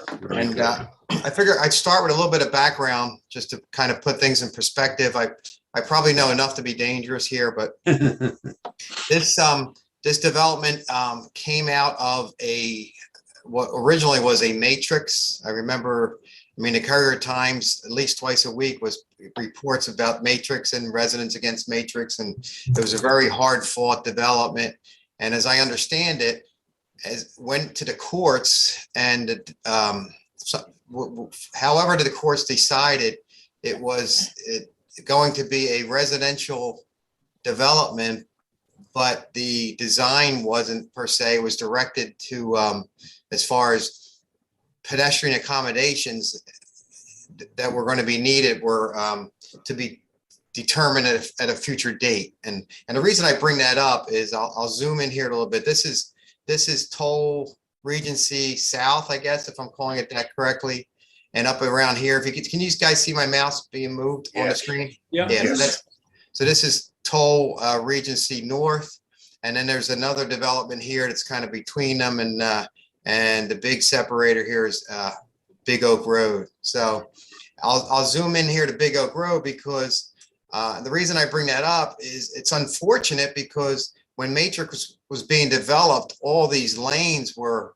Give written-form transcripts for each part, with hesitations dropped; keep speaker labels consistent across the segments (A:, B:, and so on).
A: And I figure I'd start with a little bit of background just to kind of put things in perspective. I probably know enough to be dangerous here, but this development came out of what originally was a matrix. I remember, I mean, the Courier Times at least twice a week was reports about matrix and residents against matrix, and it was a very hard fought development. And as I understand it, went to the courts, and however the courts decided, it was going to be a residential development, but the design wasn't per se. It was directed to as far as pedestrian accommodations that were going to be needed were to be determined at a future date. And the reason I bring that up is I'll zoom in here a little bit. This is Toll Regency South, I guess, if I'm calling it that correctly. And up around here, if you can you guys see my mouse being moved on the screen?
B: Yeah.
A: So this is Toll Regency North, and then there's another development here that's kind of between them, and the big separator here is Big Oak Road. So I'll zoom in here to Big Oak Road because the reason I bring that up is it's unfortunate because when Matrix was being developed, all these lanes were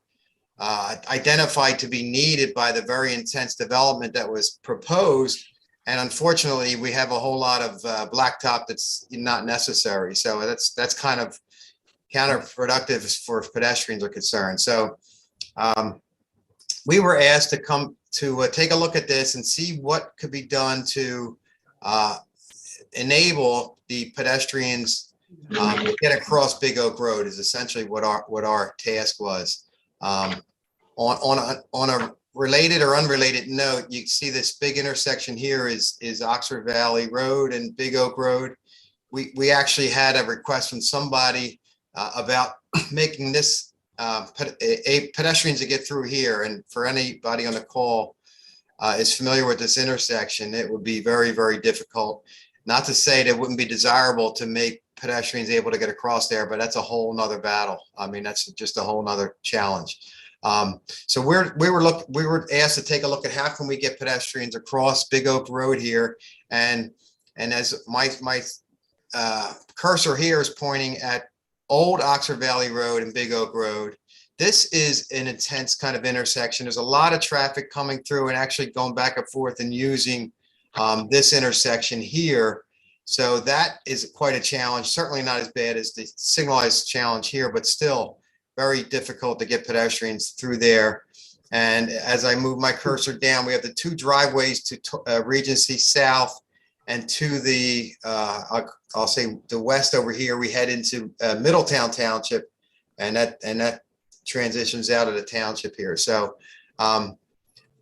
A: identified to be needed by the very intense development that was proposed. And unfortunately, we have a whole lot of blacktop that's not necessary. So that's kind of counterproductive as far as pedestrians are concerned. So we were asked to come to take a look at this and see what could be done to enable the pedestrians to get across Big Oak Road is essentially what our task was. On a related or unrelated note, you see this big intersection here is Oxford Valley Road and Big Oak Road. We actually had a request from somebody about making this pedestrians to get through here. And for anybody on the call is familiar with this intersection, it would be very, very difficult. Not to say that it wouldn't be desirable to make pedestrians able to get across there, but that's a whole nother battle. I mean, that's just a whole nother challenge. So we were asked to take a look at how can we get pedestrians across Big Oak Road here, and as my cursor here is pointing at Old Oxford Valley Road and Big Oak Road. This is an intense kind of intersection. There's a lot of traffic coming through and actually going back and forth and using this intersection here. So that is quite a challenge. Certainly not as bad as the signalized challenge here, but still very difficult to get pedestrians through there. And as I move my cursor down, we have the two driveways to Regency South, and to the, I'll say the west over here, we head into Middletown Township, and that transitions out of the township here. So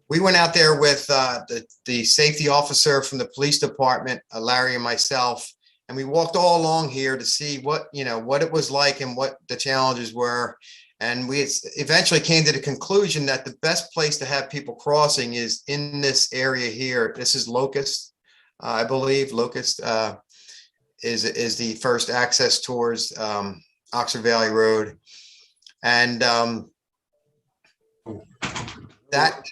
A: we went out there with the safety officer from the police department, Larry and myself, and we walked all along here to see what it was like and what the challenges were. And we eventually came to the conclusion that the best place to have people crossing is in this area here. This is Locust, I believe. Locust is the first access towards Oxford Valley Road. And that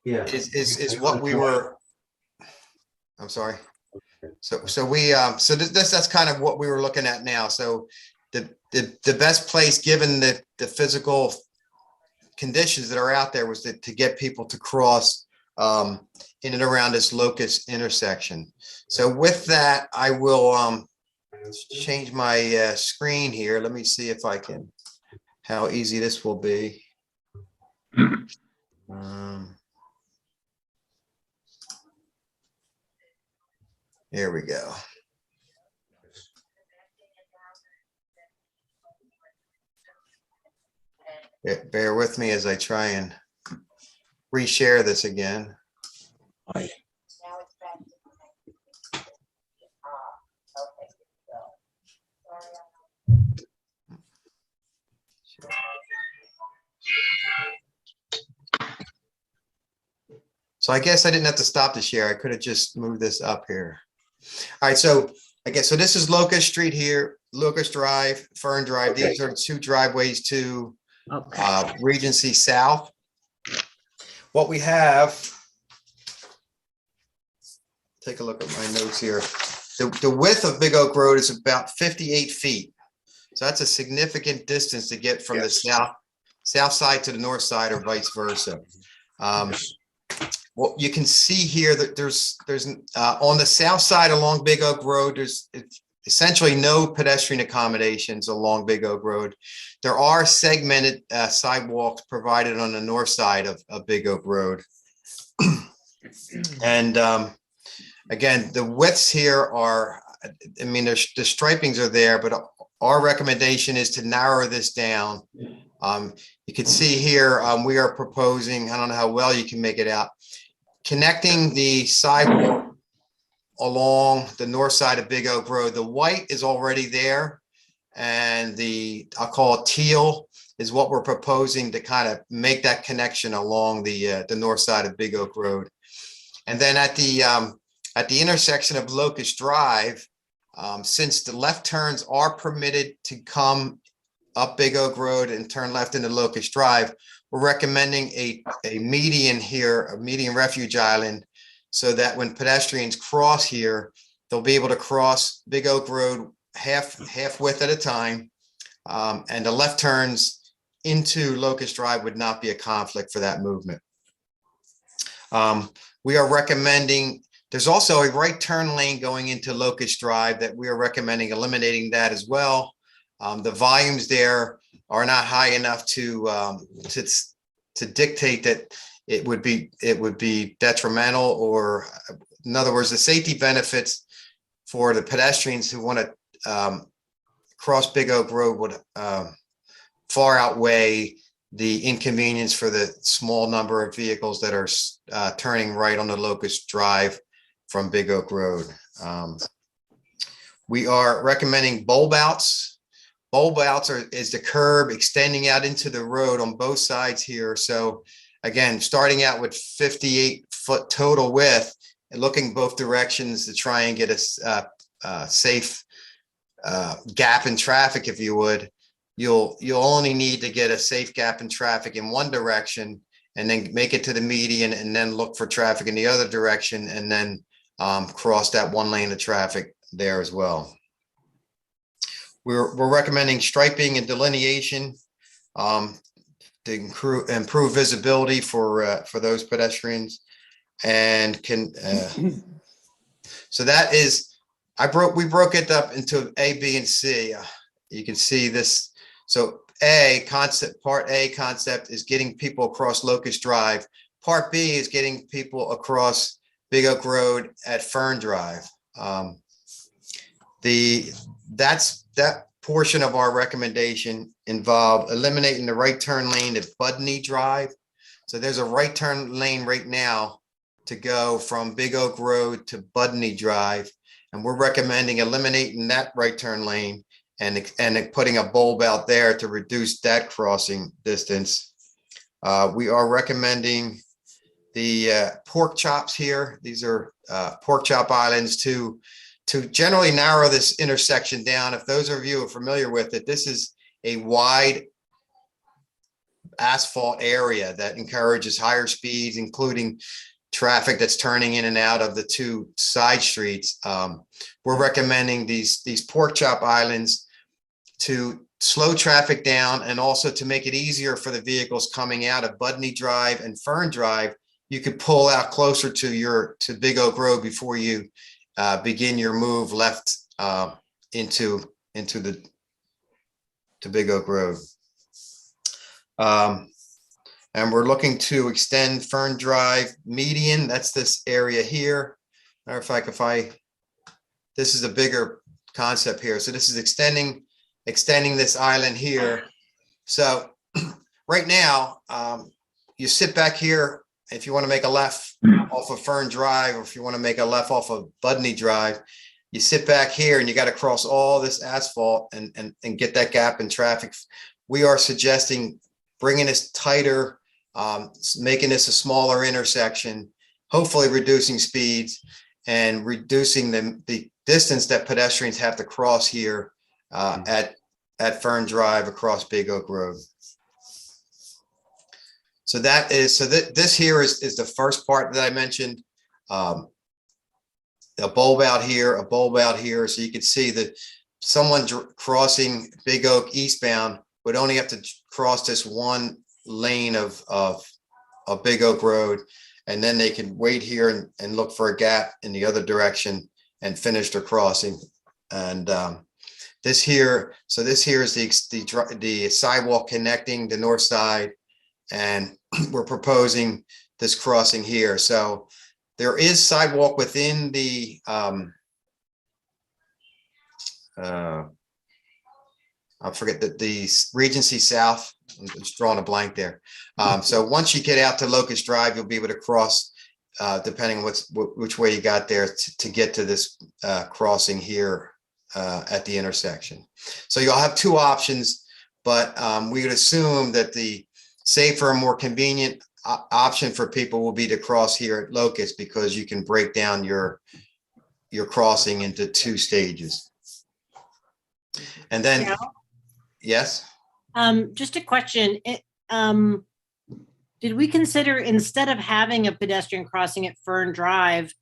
A: is what we were. I'm sorry. So that's kind of what we were looking at now. So the best place, given the physical conditions that are out there, was to get people to cross in and around this Locust intersection. So with that, I will change my screen here. Let me see if I can, how easy this will be. Here we go. Bear with me as I try and reshare this again. So I guess I didn't have to stop the share. I could have just moved this up here. All right, so I guess, so this is Locust Street here, Locust Drive, Fern Drive. These are two driveways to Regency South. what we have, take a look at my notes here. The width of Big Oak Road is about 58 feet. So that's a significant distance to get from the south side to the north side or vice versa. Well, you can see here that there's on the south side along Big Oak Road, there's essentially no pedestrian accommodations along Big Oak Road. There are segmented sidewalks provided on the north side of Big Oak Road. And again, the widths here are, I mean, the stripings are there, but our recommendation is to narrow this down. You can see here, we are proposing, I don't know how well you can make it out, connecting the sidewalk along the north side of Big Oak Road. The white is already there, and I'll call it teal, is what we're proposing to kind of make that connection along the north side of Big Oak Road. And then at the intersection of Locust Drive, since the left turns are permitted to come up Big Oak Road and turn left into Locust Drive, we're recommending a median here, a median refuge island, so that when pedestrians cross here, they'll be able to cross Big Oak Road half width at a time, and the left turns into Locust Drive would not be a conflict for that movement. We are recommending, there's also a right turn lane going into Locust Drive that we are recommending eliminating that as well. The volumes there are not high enough to dictate that it would be detrimental, or in other words, the safety benefits for the pedestrians who want to cross Big Oak Road would far outweigh the inconvenience for the small number of vehicles that are turning right on the Locust Drive from Big Oak Road. We are recommending bulb outs. Bulb outs is the curb extending out into the road on both sides here. So again, starting out with 58-foot total width and looking both directions to try and get a safe gap in traffic, if you would. You'll only need to get a safe gap in traffic in one direction, and then make it to the median, and then look for traffic in the other direction, and then cross that one lane of traffic there as well. We're recommending striping and delineation to improve visibility for those pedestrians, and so that is, we broke it up into A, B, and C. You can see this. So part A concept is getting people across Locust Drive. Part B is getting people across Big Oak Road at Fern Drive. That portion of our recommendation involve eliminating the right turn lane at Budney Drive. So there's a right turn lane right now to go from Big Oak Road to Budney Drive, and we're recommending eliminating that right turn lane and putting a bulb out there to reduce that crossing distance. We are recommending the pork chops here. These are pork chop islands to generally narrow this intersection down. If those of you are familiar with it, this is a wide asphalt area that encourages higher speeds, including traffic that's turning in and out of the two side streets. We're recommending these pork chop islands to slow traffic down, and also to make it easier for the vehicles coming out of Budney Drive and Fern Drive. You could pull out closer to Big Oak Road before you begin your move left into Big Oak Road. And we're looking to extend Fern Drive median. That's this area here. Matter of fact, this is a bigger concept here. So this is extending this island here. So right now, you sit back here. If you want to make a left off of Fern Drive, or if you want to make a left off of Budney Drive, you sit back here and you got to cross all this asphalt and get that gap in traffic. We are suggesting bringing this tighter, making this a smaller intersection, hopefully reducing speeds and reducing the distance that pedestrians have to cross here at Fern Drive across Big Oak Road. So that is, so that this here is the first part that I mentioned. A bulb out here, a bulb out here. So you can see that someone crossing Big Oak eastbound would only have to cross this one lane of Big Oak Road. And then they can wait here and look for a gap in the other direction and finish their crossing. And this here, so this here is the sidewalk connecting the north side. And we're proposing this crossing here. So there is sidewalk within the, I forget the Regency South. I'm just drawing a blank there. So once you get out to Locust Drive, you'll be able to cross, depending on which way you got there to get to this crossing here at the intersection. So you'll have two options, but we would assume that the safer and more convenient option for people will be to cross here at Locust, because you can break down your crossing into two stages. And then,
B: yeah.
A: Yes.
B: Just a question. Did we consider, instead of having a pedestrian crossing at Fern Drive,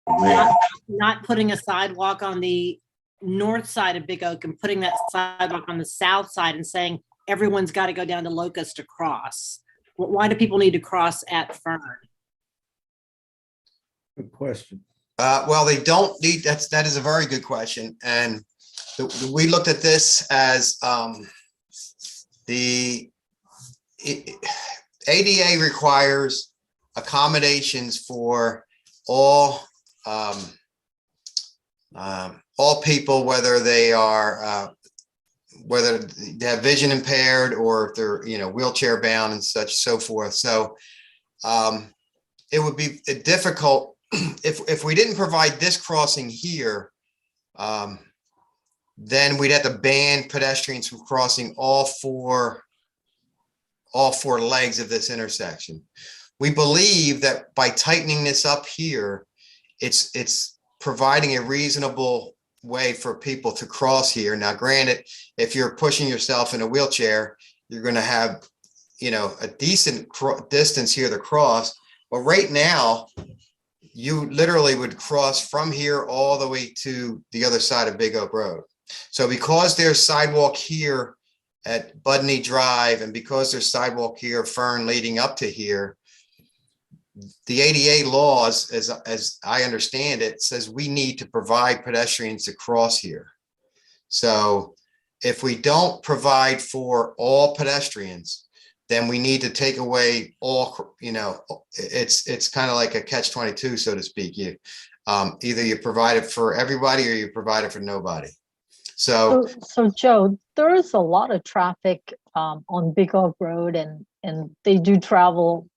B: not putting a sidewalk on the north side of Big Oak and putting that sidewalk on the south side and saying everyone's got to go down to Locust to cross? Why do people need to cross at Fern?
C: Good question.
A: Well, they don't need, that is a very good question. And we looked at this as the ADA requires accommodations for all people, whether they are whether they have vision impaired or if they're wheelchair bound and such, so forth. So it would be difficult if we didn't provide this crossing here. Then we'd have to ban pedestrians from crossing all four legs of this intersection. We believe that by tightening this up here, it's providing a reasonable way for people to cross here. Now, granted, if you're pushing yourself in a wheelchair, you're going to have, a decent distance here to cross. But right now, you literally would cross from here all the way to the other side of Big Oak Road. So because there's sidewalk here at Budney Drive, and because there's sidewalk here, Fern, leading up to here, the ADA laws, as I understand it, says we need to provide pedestrians to cross here. So if we don't provide for all pedestrians, then we need to take away all, it's kind of like a catch-22, so to speak. Either you provide it for everybody or you provide it for nobody. So
D: Joe, there is a lot of traffic on Big Oak Road, and they do travel,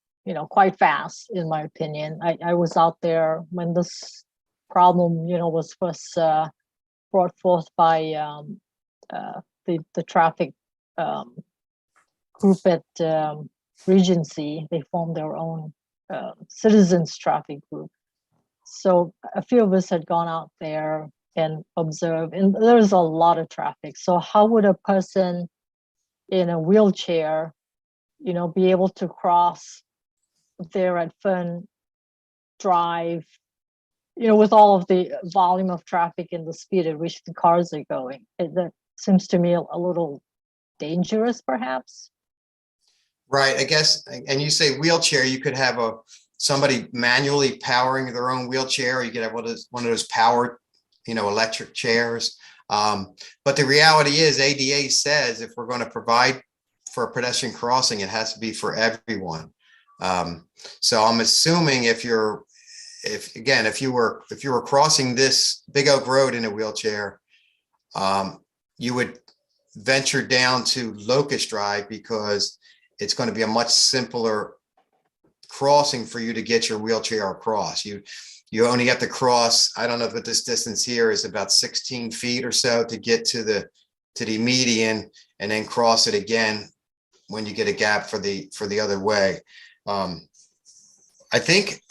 D: quite fast, in my opinion. I was out there when this problem, was first brought forth by the traffic group at Regency. They formed their own citizens traffic group. So a few of us had gone out there and observed, and there's a lot of traffic. So how would a person in a wheelchair, be able to cross there at Fern Drive, with all of the volume of traffic and the speed at which the cars are going? That seems to me a little dangerous, perhaps.
A: Right, I guess, and you say wheelchair, you could have somebody manually powering their own wheelchair, or you could have one of those powered, electric chairs. But the reality is ADA says if we're going to provide for a pedestrian crossing, it has to be for everyone. So I'm assuming if you were crossing this Big Oak Road in a wheelchair, you would venture down to Locust Drive, because it's going to be a much simpler crossing for you to get your wheelchair across. You only have to cross, I don't know what this distance here is, about 16 feet or so to get to the median, and then cross it again when you get a gap for the other way. I think,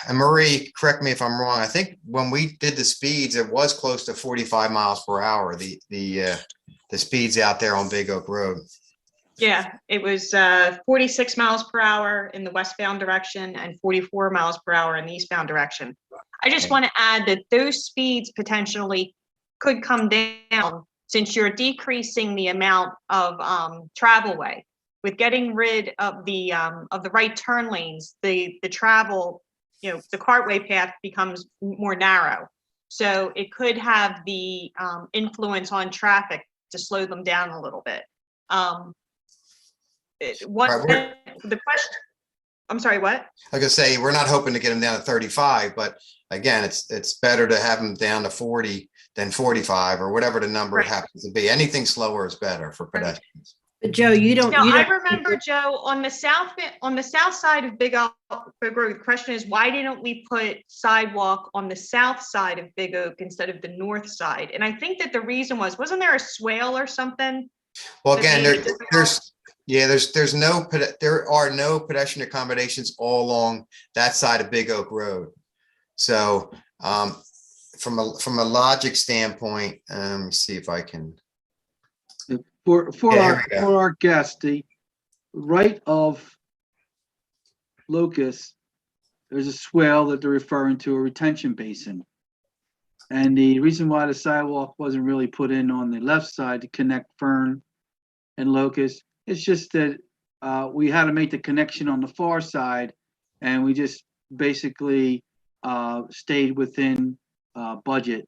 A: and Marie, correct me if I'm wrong, I think when we did the speeds, it was close to 45 miles per hour, the speeds out there on Big Oak Road.
C: Yeah, it was 46 miles per hour in the westbound direction and 44 miles per hour in the eastbound direction. I just want to add that those speeds potentially could come down since you're decreasing the amount of travel way. With getting rid of the right turn lanes, the travel, the cartway path becomes more narrow. So it could have the influence on traffic to slow them down a little bit.
A: Right,
C: The question, I'm sorry, what?
A: like I say, we're not hoping to get them down to 35, but again, it's better to have them down to 40 than 45 or whatever the number
C: Right.
A: happens to be. Anything slower is better for pedestrians.
B: But Joe, you don't.
C: No,
B: you
C: I
B: don't-
C: remember, Joe, on the south side of Big Oak Road, the question is, why didn't we put sidewalk on the south side of Big Oak instead of the north side? And I think that the reason wasn't there a swale or something?
A: Well,
C: that
A: again,
C: made it
A: there are no pedestrian accommodations all along that side of Big Oak Road. So from a logic standpoint, let me see if I can.
E: For
A: Yeah, here we go.
E: our guest, the right of Locust, there's a swale that they're referring to, a retention basin. And the reason why the sidewalk wasn't really put in on the left side to connect Fern and Locust, it's just that we had to make the connection on the far side, and we just basically stayed within budget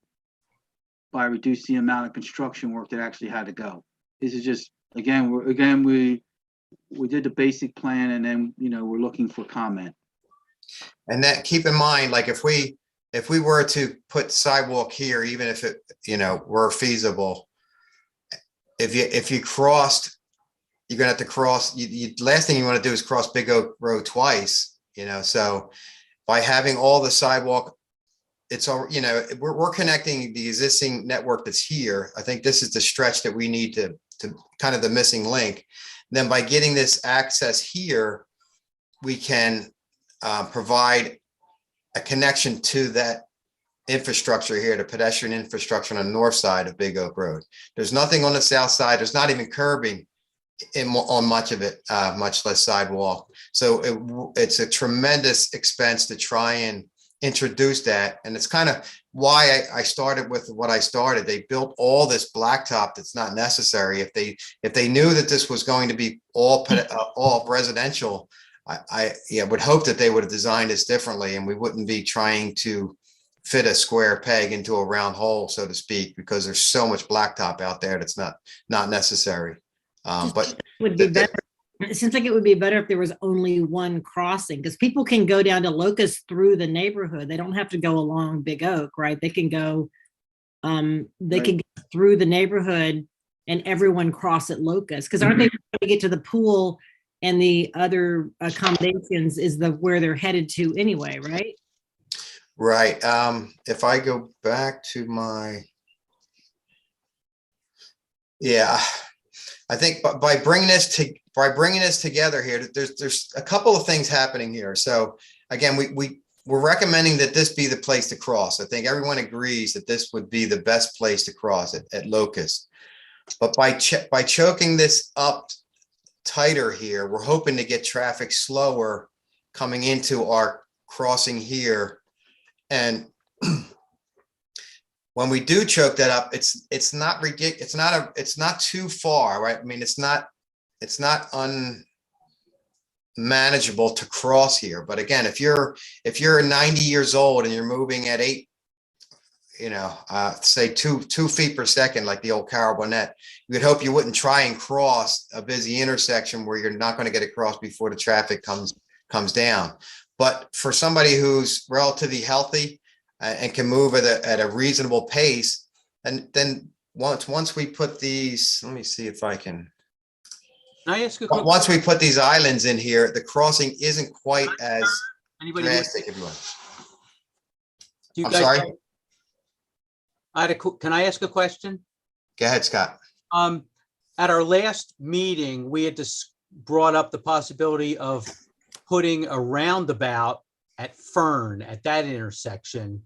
E: by reducing the amount of construction work that actually had to go. This is just, again, we did the basic plan, and then, we're looking for comment.
A: And that, keep in mind, like if we were to put sidewalk here, even if it, were feasible, if you crossed, you're gonna have to cross, last thing you want to do is cross Big Oak Road twice, so by having all the sidewalk, it's all, we're connecting the existing network that's here. I think this is the stretch that we need to kind of the missing link. Then by getting this access here, we can provide a connection to that infrastructure here, the pedestrian infrastructure on the north side of Big Oak Road. There's nothing on the south side. There's not even curbing on much of it, much less sidewalk. So it's a tremendous expense to try and introduce that. And it's kind of why I started with what I started. They built all this blacktop that's not necessary. If they knew that this was going to be all residential, I would hope that they would have designed this differently, and we wouldn't be trying to fit a square peg into a round hole, so to speak, because there's so much blacktop out there that's not necessary. But
B: would be better. It seems like it would be better if there was only one crossing, because people can go down to Locust through the neighborhood. They don't have to go along Big Oak, right? They can go, could go through the neighborhood and everyone cross at Locust. Because aren't they trying to get to the pool and the other accommodations is where they're headed to anyway, right?
A: Right. If I go back to my, I think by bringing this together here, there's a couple of things happening here. So again, we're recommending that this be the place to cross. I think everyone agrees that this would be the best place to cross at Locust. But by choking this up tighter here, we're hoping to get traffic slower coming into our crossing here. And when we do choke that up, it's not ridiculous. It's not too far, right? I mean, it's not unmanageable to cross here. But again, if you're 90 years old and you're moving at say 2 feet per second, like the old Carol Bonnet, you would hope you wouldn't try and cross a busy intersection where you're not going to get across before the traffic comes down. But for somebody who's relatively healthy and can move at a reasonable pace, and then once we put these, let me see if I can.
F: Can I ask a quick?
A: Once we put these islands in here, the crossing isn't quite as
F: Anybody?
A: drastic, if you want.
F: Do you
A: I'm
F: guys-
A: sorry.
F: Can I ask a question?
A: Go ahead, Scott.
F: At our last meeting, we had just brought up the possibility of putting a roundabout at Fern at that intersection,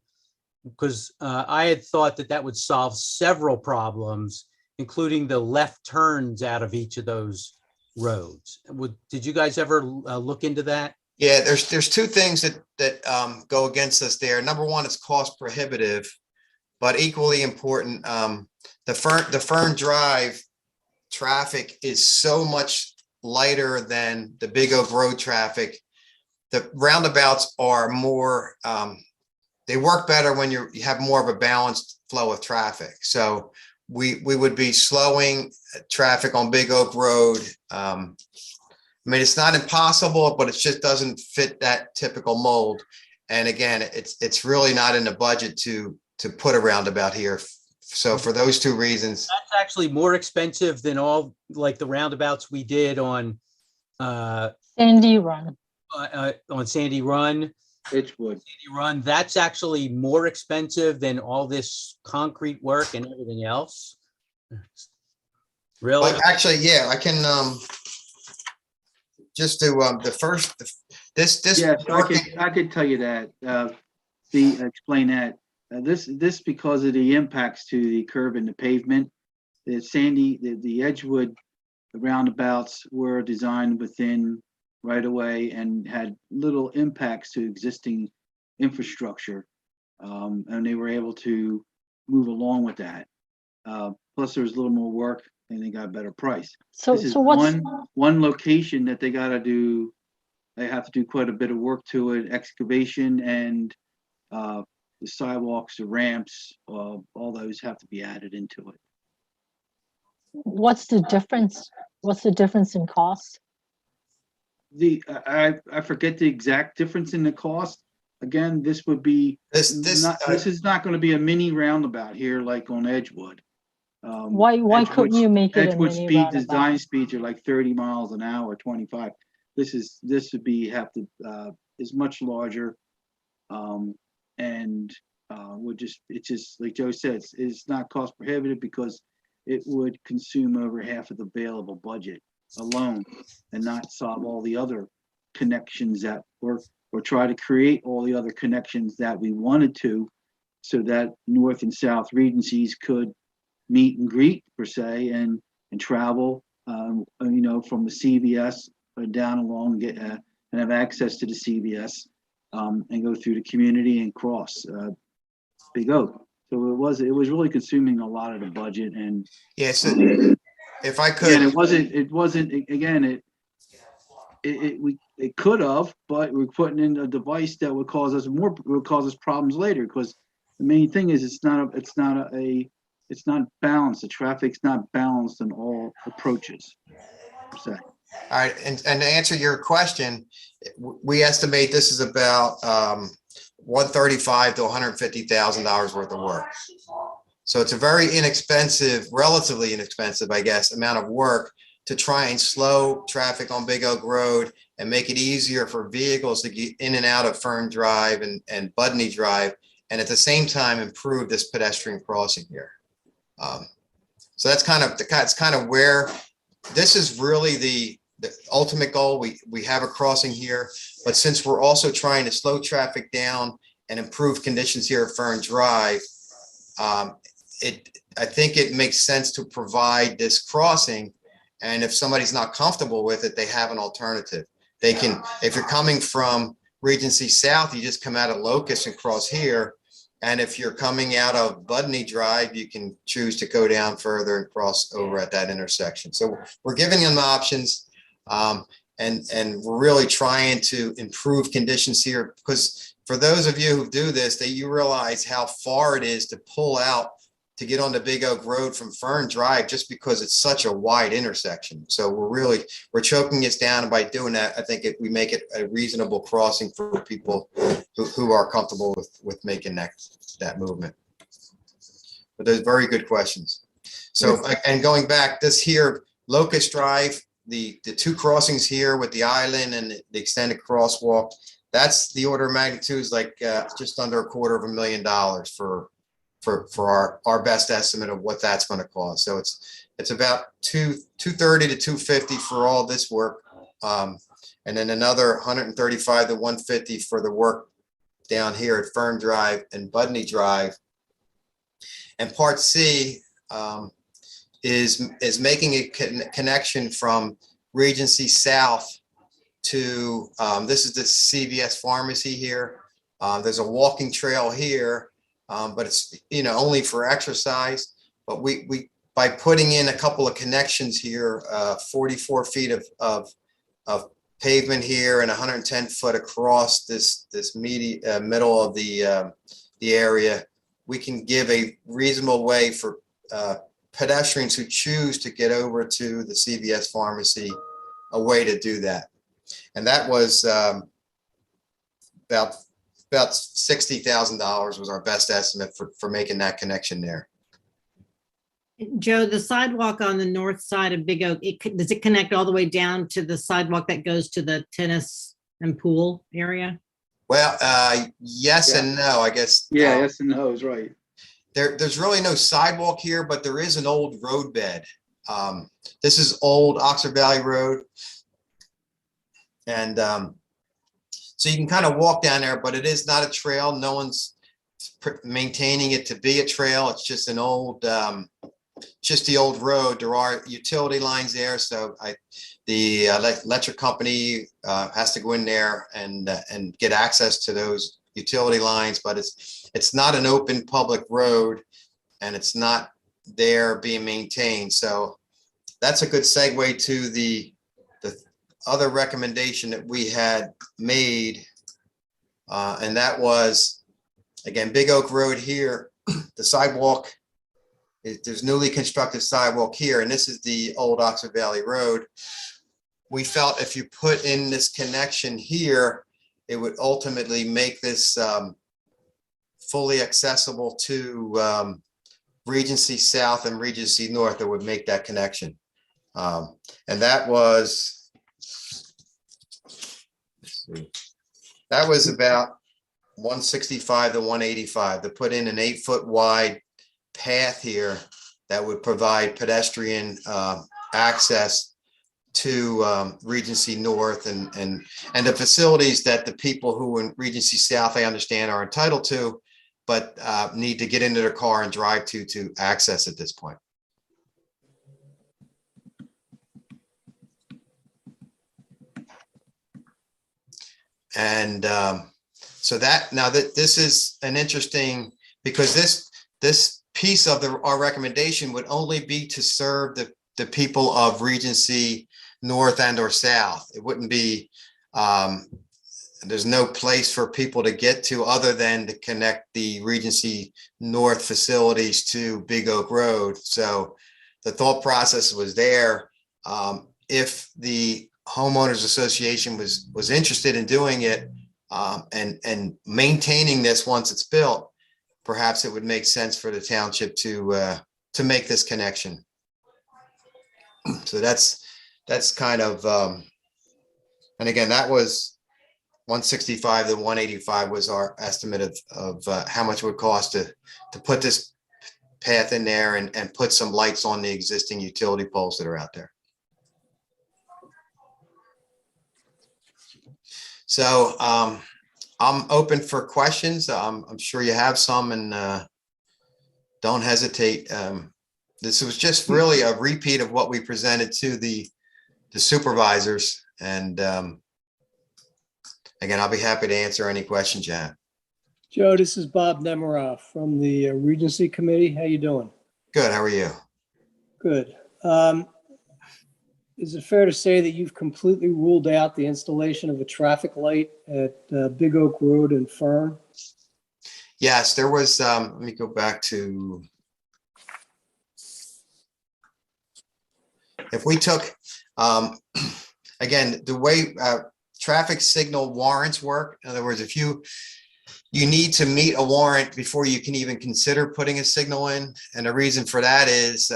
F: because I had thought that would solve several problems, including the left turns out of each of those roads. Did you guys ever look into that?
A: Yeah, there's two things that go against us there. Number one, it's cost prohibitive, but equally important, the Fern Drive traffic is so much lighter than the Big Oak Road traffic. The roundabouts are more, they work better when you have more of a balanced flow of traffic. So we would be slowing traffic on Big Oak Road. I mean, it's not impossible, but it just doesn't fit that typical mold. And again, it's really not in the budget to put a roundabout here. So for those two reasons,
F: That's actually more expensive than all like the roundabouts we did on
D: Sandy Run.
F: Sandy Run.
E: Edgewood.
F: Sandy Run. That's actually more expensive than all this concrete work and everything else. Really?
A: but actually, yeah, I can just do this.
E: Yes, I could tell you that, explain that. This because of the impacts to the curb and the pavement. The Edgewood roundabouts were designed within right of way and had little impacts to existing infrastructure. And they were able to move along with that. Plus there was a little more work and they got a better price.
D: So,
E: This is
D: so what's,
E: one location that they gotta do, they have to do quite a bit of work to it, excavation and the sidewalks, the ramps, all those have to be added into it.
D: what's the difference? What's the difference in cost?
E: I forget the exact difference in the cost. Again, this would be, this is not gonna be a mini roundabout here like on Edgewood.
D: Why couldn't you make it a
E: Edgewood
D: mini
E: speed design
D: roundabout?
E: speeds are like 30 miles an hour, 25. This would be is much larger. And it's just like Joe said, it's not cost prohibitive because it would consume over half of the available budget alone and not solve all the other connections that or try to create all the other connections that we wanted to, so that north and south regencies could meet and greet per se and travel, from the CVS down along and get and have access to the CVS, and go through the community and cross Big Oak. So it was really consuming a lot of the budget. And
A: yeah, so if I could,
E: again, it wasn't again, it could have, but we're putting in a device that would cause us problems later, because the main thing is it's not balanced. The traffic's not balanced in all approaches per se.
A: all right, and to answer your question, we estimate this is about $135,000 to $150,000 worth of work. So it's a very inexpensive, relatively inexpensive, I guess, amount of work to try and slow traffic on Big Oak Road and make it easier for vehicles to get in and out of Fern Drive and Budney Drive, and at the same time improve this pedestrian crossing here. So that's kind of where this is really the ultimate goal. We have a crossing here, but since we're also trying to slow traffic down and improve conditions here at Fern Drive, I think it makes sense to provide this crossing. And if somebody's not comfortable with it, they have an alternative. They can, if you're coming from Regency South, you just come out of Locust and cross here. And if you're coming out of Budney Drive, you can choose to go down further and cross over at that intersection. So we're giving them options, and we're really trying to improve conditions here, because for those of you who do this, you realize how far it is to pull out to get onto Big Oak Road from Fern Drive, just because it's such a wide intersection. So we're choking us down, and by doing that, I think we make it a reasonable crossing for people who are comfortable with making that movement. But there's very good questions. So, and going back, this here, Locust Drive, the two crossings here with the island and the extended crosswalk, that's the order of magnitude is like just under $250,000 for our best estimate of what that's going to cost. So it's about $230 to $250 for all this work, and then another $135 to $150 for the work down here at Fern Drive and Budney Drive. And Part C is making a connection from Regency South to, this is the CVS pharmacy here. There's a walking trail here, but it's, only for exercise. But we by putting in a couple of connections here, 44 feet of pavement here and 110 foot across this middle of the area, we can give a reasonable way for pedestrians who choose to get over to the CVS pharmacy, a way to do that. And that was about $60,000 was our best estimate for making that connection there.
B: Joe, the sidewalk on the north side of Big Oak, does it connect all the way down to the sidewalk that goes to the tennis and pool area?
A: Well, yes and no, I guess.
E: Yeah, yes and no is right.
A: There's really no sidewalk here, but there is an old road bed. This is old Oxford Valley Road. And so you can kind of walk down there, but it is not a trail. No one's maintaining it to be a trail. It's just an old, just the old road. There are utility lines there. So the electric company has to go in there and get access to those utility lines, but it's not an open public road and it's not there being maintained. So that's a good segue to the other recommendation that we had made. And that was, again, Big Oak Road here, the sidewalk, there's newly constructed sidewalk here, and this is the old Oxford Valley Road. We felt if you put in this connection here, it would ultimately make this fully accessible to Regency South and Regency North. That would make that connection. And that was, let's see, that was about 165 to 185 to put in an 8-foot wide path here that would provide pedestrian access to Regency North and the facilities that the people who in Regency South, I understand, are entitled to, but need to get into their car and drive to access at this point. And so that, now that this is an interesting, because this piece of our recommendation would only be to serve the people of Regency North and or South. It wouldn't be, there's no place for people to get to other than to connect the Regency North facilities to Big Oak Road. So the thought process was there. If the homeowners association was interested in doing it and maintaining this once it's built, perhaps it would make sense for the township to make this connection. So that's kind of, and again, that was 165 to 185 was our estimate of how much it would cost to put this path in there and put some lights on the existing utility poles that are out there. So I'm open for questions. I'm sure you have some, and don't hesitate. This was just really a repeat of what we presented to the supervisors. And again, I'll be happy to answer any questions you have.
G: Joe, this is Bob Nemiroff from the Regency Committee. How you doing?
A: Good. How are you?
G: Good. Is it fair to say that you've completely ruled out the installation of a traffic light at Big Oak Road and Fern?
A: Yes, there was, let me go back to, if we took, again, the way traffic signal warrants work, in other words, if you need to meet a warrant before you can even consider putting a signal in. And the reason for that is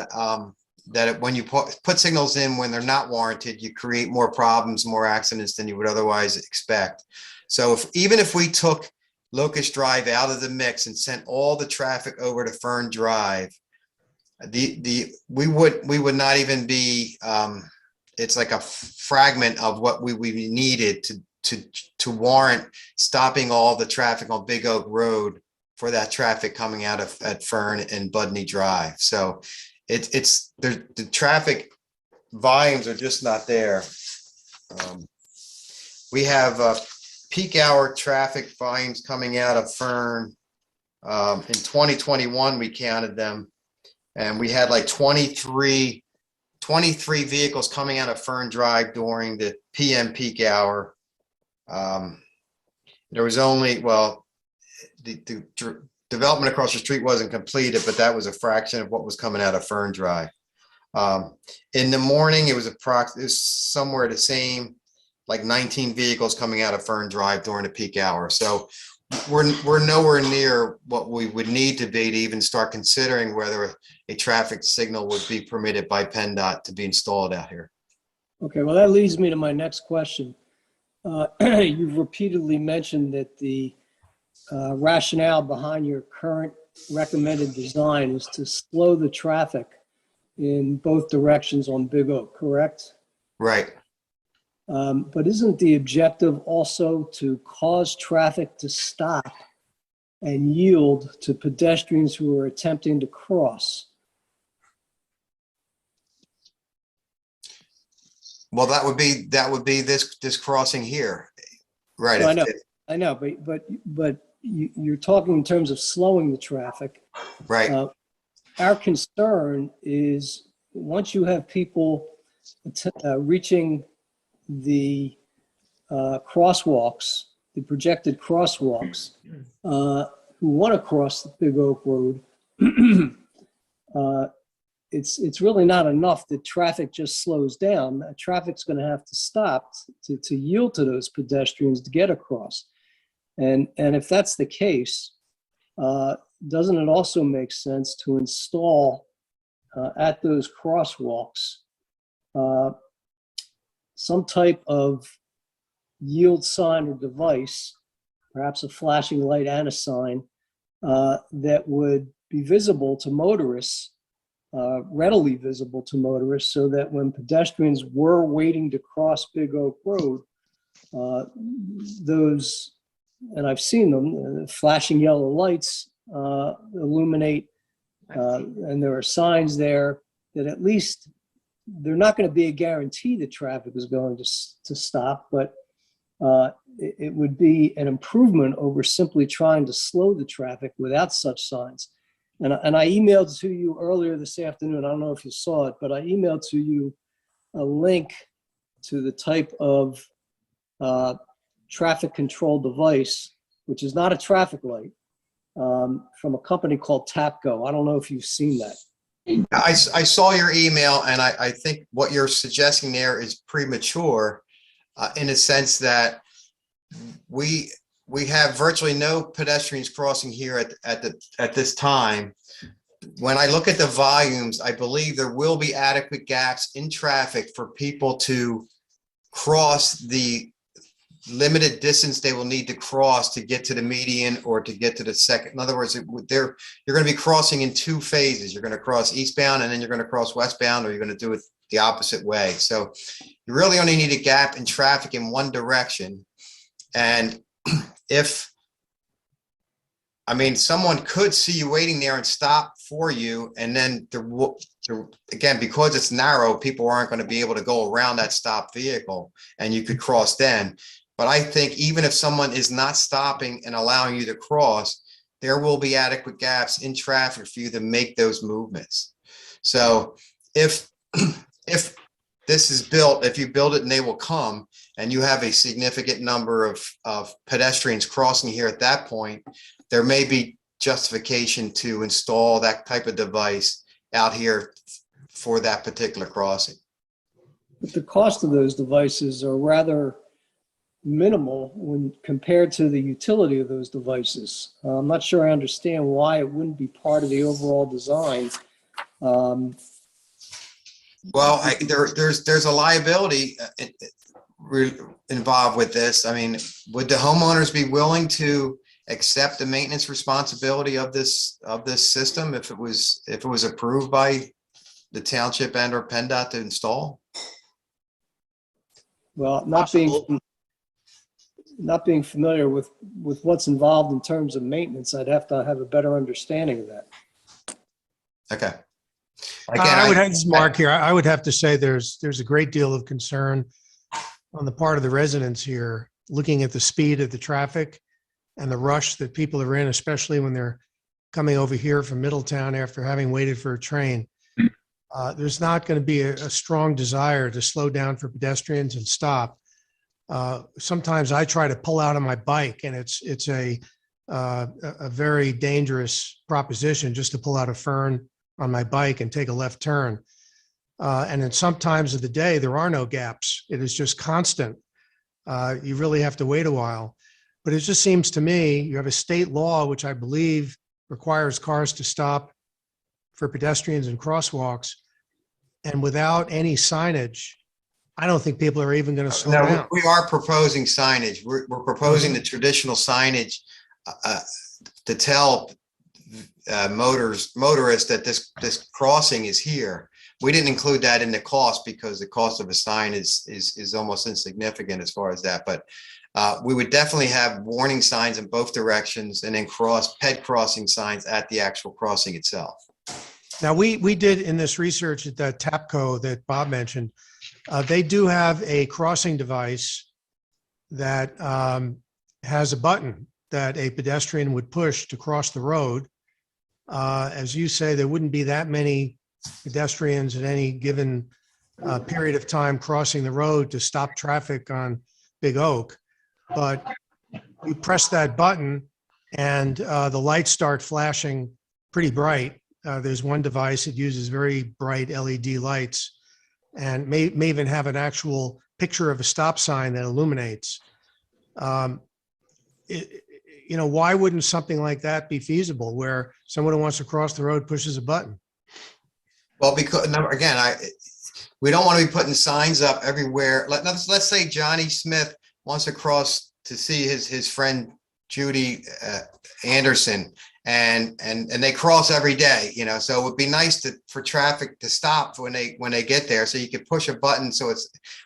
A: that when you put signals in when they're not warranted, you create more problems, more accidents than you would otherwise expect. So even if we took Locust Drive out of the mix and sent all the traffic over to Fern Drive, we would not even be, it's like a fragment of what we needed to warrant stopping all the traffic on Big Oak Road for that traffic coming out at Fern and Budney Drive. So the traffic volumes are just not there. We have peak hour traffic volumes coming out of Fern. In 2021, we counted them, and we had like 23 vehicles coming out of Fern Drive during the PM peak hour. There was only, well, the development across the street wasn't completed, but that was a fraction of what was coming out of Fern Drive. In the morning, it was somewhere the same, like 19 vehicles coming out of Fern Drive during the peak hour. So we're nowhere near what we would need to be to even start considering whether a traffic signal would be permitted by PennDOT to be installed out here.
G: Okay, well, that leads me to my next question. You've repeatedly mentioned that the rationale behind your current recommended design is to slow the traffic in both directions on Big Oak, correct?
A: Right.
G: But isn't the objective also to cause traffic to stop and yield to pedestrians who are attempting to cross?
A: Well, that would be this crossing here, right?
G: No, I know, but you're talking in terms of slowing the traffic.
A: Right.
G: Our concern is once you have people reaching the crosswalks, the projected crosswalks, who want to cross the Big Oak Road, it's really not enough that traffic just slows down. Traffic's going to have to stop to yield to those pedestrians to get across. And if that's the case, doesn't it also make sense to install at those crosswalks some type of yield sign or device, perhaps a flashing light and a sign, that would be visible to motorists, readily visible to motorists, so that when pedestrians were waiting to cross Big Oak Road, those, and I've seen them, flashing yellow lights illuminate, and there are signs there that at least they're not going to be a guarantee that traffic is going to stop, but it would be an improvement over simply trying to slow the traffic without such signs. And I emailed to you earlier this afternoon, I don't know if you saw it, but I emailed to you a link to the type of traffic control device, which is not a traffic light, from a company called TAPCO. I don't know if you've seen that.
A: I saw your email, and I think what you're suggesting there is premature, in a sense that we have virtually no pedestrians crossing here at this time. When I look at the volumes, I believe there will be adequate gaps in traffic for people to cross the limited distance they will need to cross to get to the median or to get to the second. In other words, you're going to be crossing in two phases. You're going to cross eastbound, and then you're going to cross westbound, or you're going to do it the opposite way. So you really only need a gap in traffic in one direction. And someone could see you waiting there and stop for you, and then again, because it's narrow, people aren't going to be able to go around that stopped vehicle, and you could cross then. But I think even if someone is not stopping and allowing you to cross, there will be adequate gaps in traffic for you to make those movements. So if this is built, if you build it and they will come, and you have a significant number of pedestrians crossing here at that point, there may be justification to install that type of device out here for that particular crossing.
G: But the cost of those devices are rather minimal when compared to the utility of those devices. I'm not sure I understand why it wouldn't be part of the overall design.
A: Well, there's a liability involved with this. I mean, would the homeowners be willing to accept the maintenance responsibility of this system if it was approved by the township and or PennDOT to install?
G: Well, not being familiar with what's involved in terms of maintenance, I'd have to have a better understanding of that.
A: Okay. Again,
H: I would have, Mark here, I would have to say there's a great deal of concern on the part of the residents here, looking at the speed of the traffic and the rush that people are in, especially when they're coming over here from Middletown after having waited for a train. There's not going to be a strong desire to slow down for pedestrians and stop. Sometimes I try to pull out on my bike, and it's a very dangerous proposition just to pull out a fern on my bike and take a left turn. And in some times of the day, there are no gaps. It is just constant. You really have to wait a while. But it just seems to me, you have a state law, which I believe requires cars to stop for pedestrians and crosswalks. And without any signage, I don't think people are even going to slow
A: No,
H: down.
A: we are proposing signage. We're proposing the traditional signage to tell motorists that this crossing is here. We didn't include that in the cost because the cost of a sign is almost insignificant as far as that. But we would definitely have warning signs in both directions and then ped crossing signs at the actual crossing itself.
H: Now, we did in this research at the TAPCO that Bob mentioned, they do have a crossing device that has a button that a pedestrian would push to cross the road. As you say, there wouldn't be that many pedestrians at any given period of time crossing the road to stop traffic on Big Oak. But you press that button and the lights start flashing pretty bright. There's one device that uses very bright LED lights and may even have an actual picture of a stop sign that illuminates. Why wouldn't something like that be feasible where someone who wants to cross the road pushes a button?
A: Well, because again, we don't want to be putting signs up everywhere. Let's say Johnny Smith wants to cross to see his friend Judy Anderson, and they cross every day, so it would be nice for traffic to stop when they get there, so you could push a button. So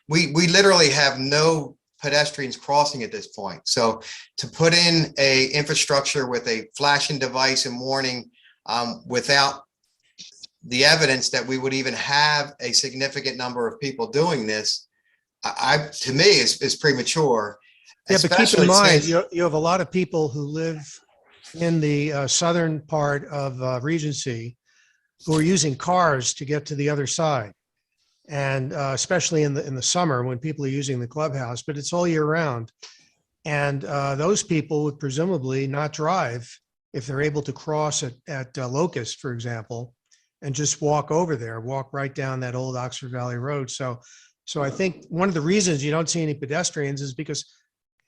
A: we literally have no pedestrians crossing at this point. So to put in a infrastructure with a flashing device and warning without the evidence that we would even have a significant number of people doing this, to me is premature.
H: Yeah, but keep in
A: Especially
H: mind,
A: since-
H: you have a lot of people who live in the southern part of Regency who are using cars to get to the other side. And especially in the summer when people are using the clubhouse, but it's all year round. And those people would presumably not drive if they're able to cross at Locust, for example, and just walk over there, walk right down that old Oxford Valley Road. So I think one of the reasons you don't see any pedestrians is because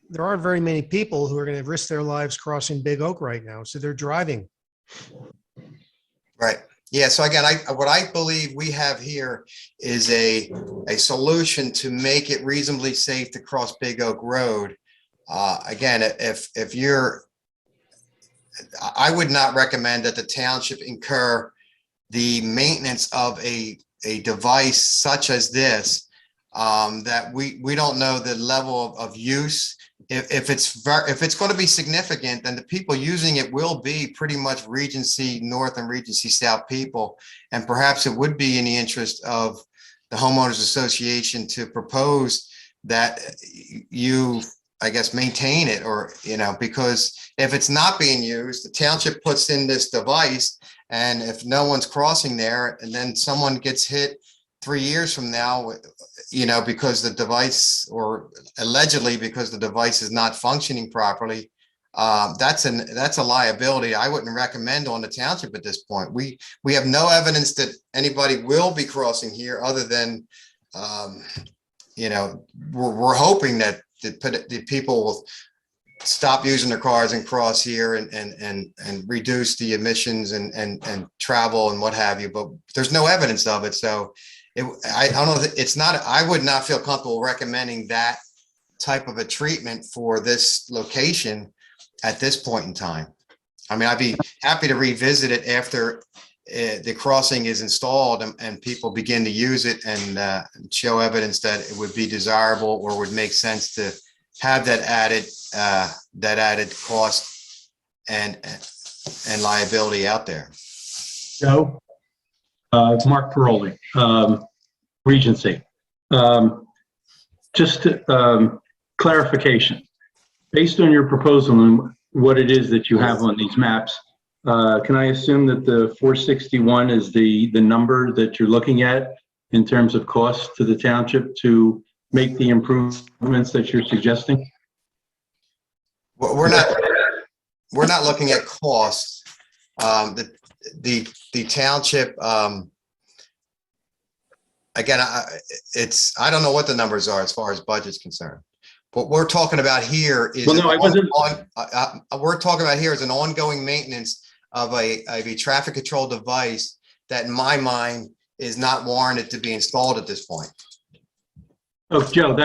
H: there aren't very many people who are going to risk their lives crossing Big Oak right now. So they're driving.
A: Right. Yeah. So again, what I believe we have here is a solution to make it reasonably safe to cross Big Oak Road. Again, I would not recommend that the township incur the maintenance of a device such as this, that we don't know the level of use. If it's going to be significant, then the people using it will be pretty much Regency North and Regency South people. And perhaps it would be in the interest of the homeowners association to propose that you, I guess, maintain it, or, because if it's not being used, the township puts in this device, and if no one's crossing there, and then someone gets hit 3 years from now, because the device, or allegedly because the device is not functioning properly, that's a liability I wouldn't recommend on the township at this point. We have no evidence that anybody will be crossing here, other than, we're hoping that the people will stop using their cars and cross here and reduce the emissions and travel and what have you. But there's no evidence of it, so. I don't know. I would not feel comfortable recommending that type of a treatment for this location at this point in time. I mean, I'd be happy to revisit it after the crossing is installed and people begin to use it and show evidence that it would be desirable or would make sense to have that added cost and liability out there.
I: Joe, Mark Paroli, Regency. Just clarification. Based on your proposal and what it is that you have on these maps, can I assume that the 461 is the number that you're looking at in terms of cost to the township to make the improvements that you're suggesting?
A: Well, we're not looking at costs. The township, again, I don't know what the numbers are as far as budget's concerned. What we're talking about here is
I: Well, no, I wasn't.
A: We're talking about here is an ongoing maintenance of a traffic control device that in my mind is not warranted to be installed at this point.
I: Oh, Joe,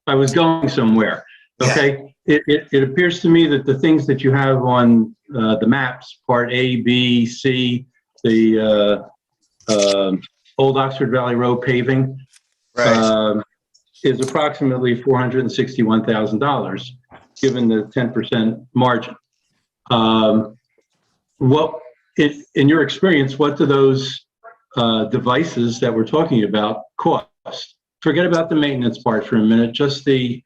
I: I was going somewhere. Okay. Yeah. It appears to me that the things that you have on the maps, part A, B, C, the Old Oxford Valley Road paving,
A: Right.
I: Is approximately $461,000, given the 10% margin. What, in your experience, what do those devices that we're talking about cost? Forget about the maintenance part for a minute, just the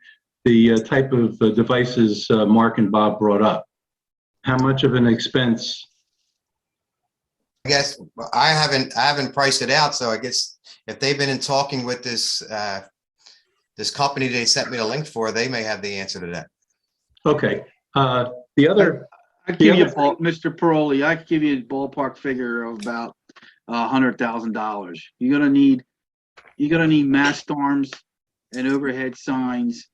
I: type of devices Mark and Bob brought up. How much of an expense?
A: I guess I haven't priced it out, so I guess if they've been in talking with this company they sent me the link for, they may have the answer to that.
I: Okay. The other,
E: Mr. Paroli, I could give you a ballpark figure of about $100,000. You're gonna need mast arms and overhead signs.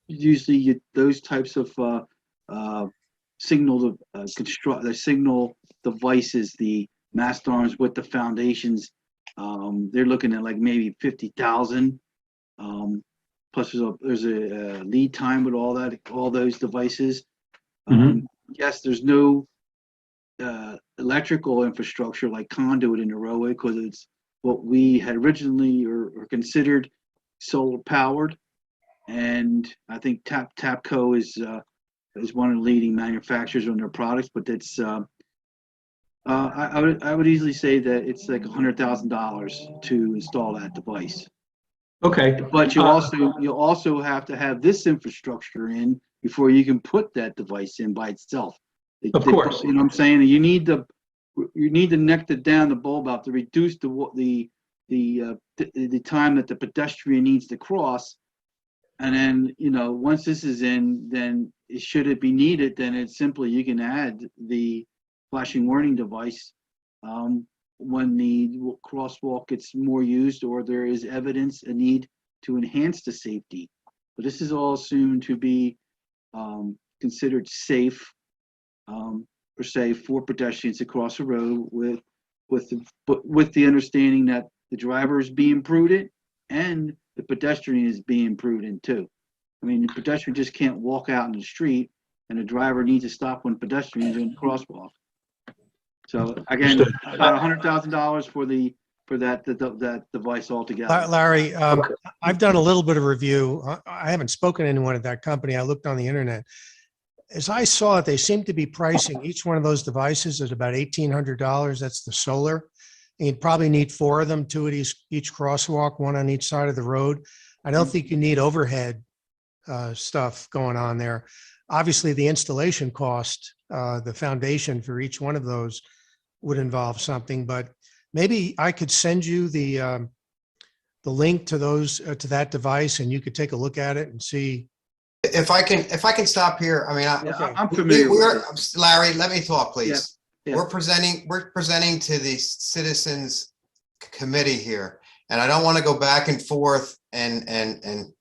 E: Usually those types of signal devices, the mast arms with the foundations, they're looking at like maybe 50,000. Plus there's a lead time with all those devices. Yes, there's no electrical infrastructure like conduit in the roadway because it's what we had originally or considered solar powered. And I think Tapco is one of the leading manufacturers on their products, but that's I would easily say that it's like $100,000 to install that device.
I: okay.
E: But you also have to have this infrastructure in before you can put that device in by itself.
I: Of course.
E: You know what I'm saying? You need to neck it down the bulb out to reduce the time that the pedestrian needs to cross. And then, once this is in, then should it be needed, then it's simply you can add the flashing warning device when the crosswalk gets more used or there is a need to enhance the safety. But this is all assumed to be considered safe, per se, for pedestrians to cross the road with the understanding that the driver is being prudent and the pedestrian is being prudent too. I mean, the pedestrian just can't walk out in the street, and the driver needs to stop when pedestrians are in the crosswalk. So again, about $100,000 for that device altogether.
H: Larry, I've done a little bit of review. I haven't spoken to anyone at that company. I looked on the internet. As I saw it, they seem to be pricing each one of those devices at about $1,800. That's the solar. And you'd probably need 4 of them, 2 at each crosswalk, 1 on each side of the road. I don't think you need overhead stuff going on there. Obviously, the installation cost, the foundation for each one of those would involve something, but maybe I could send you the link to that device, and you could take a look at it and see.
A: If I can stop here, I mean,
E: I'm familiar with it.
A: Larry, let me talk, please.
E: Yeah.
A: We're presenting to the citizens committee here, and I don't want to go back and forth and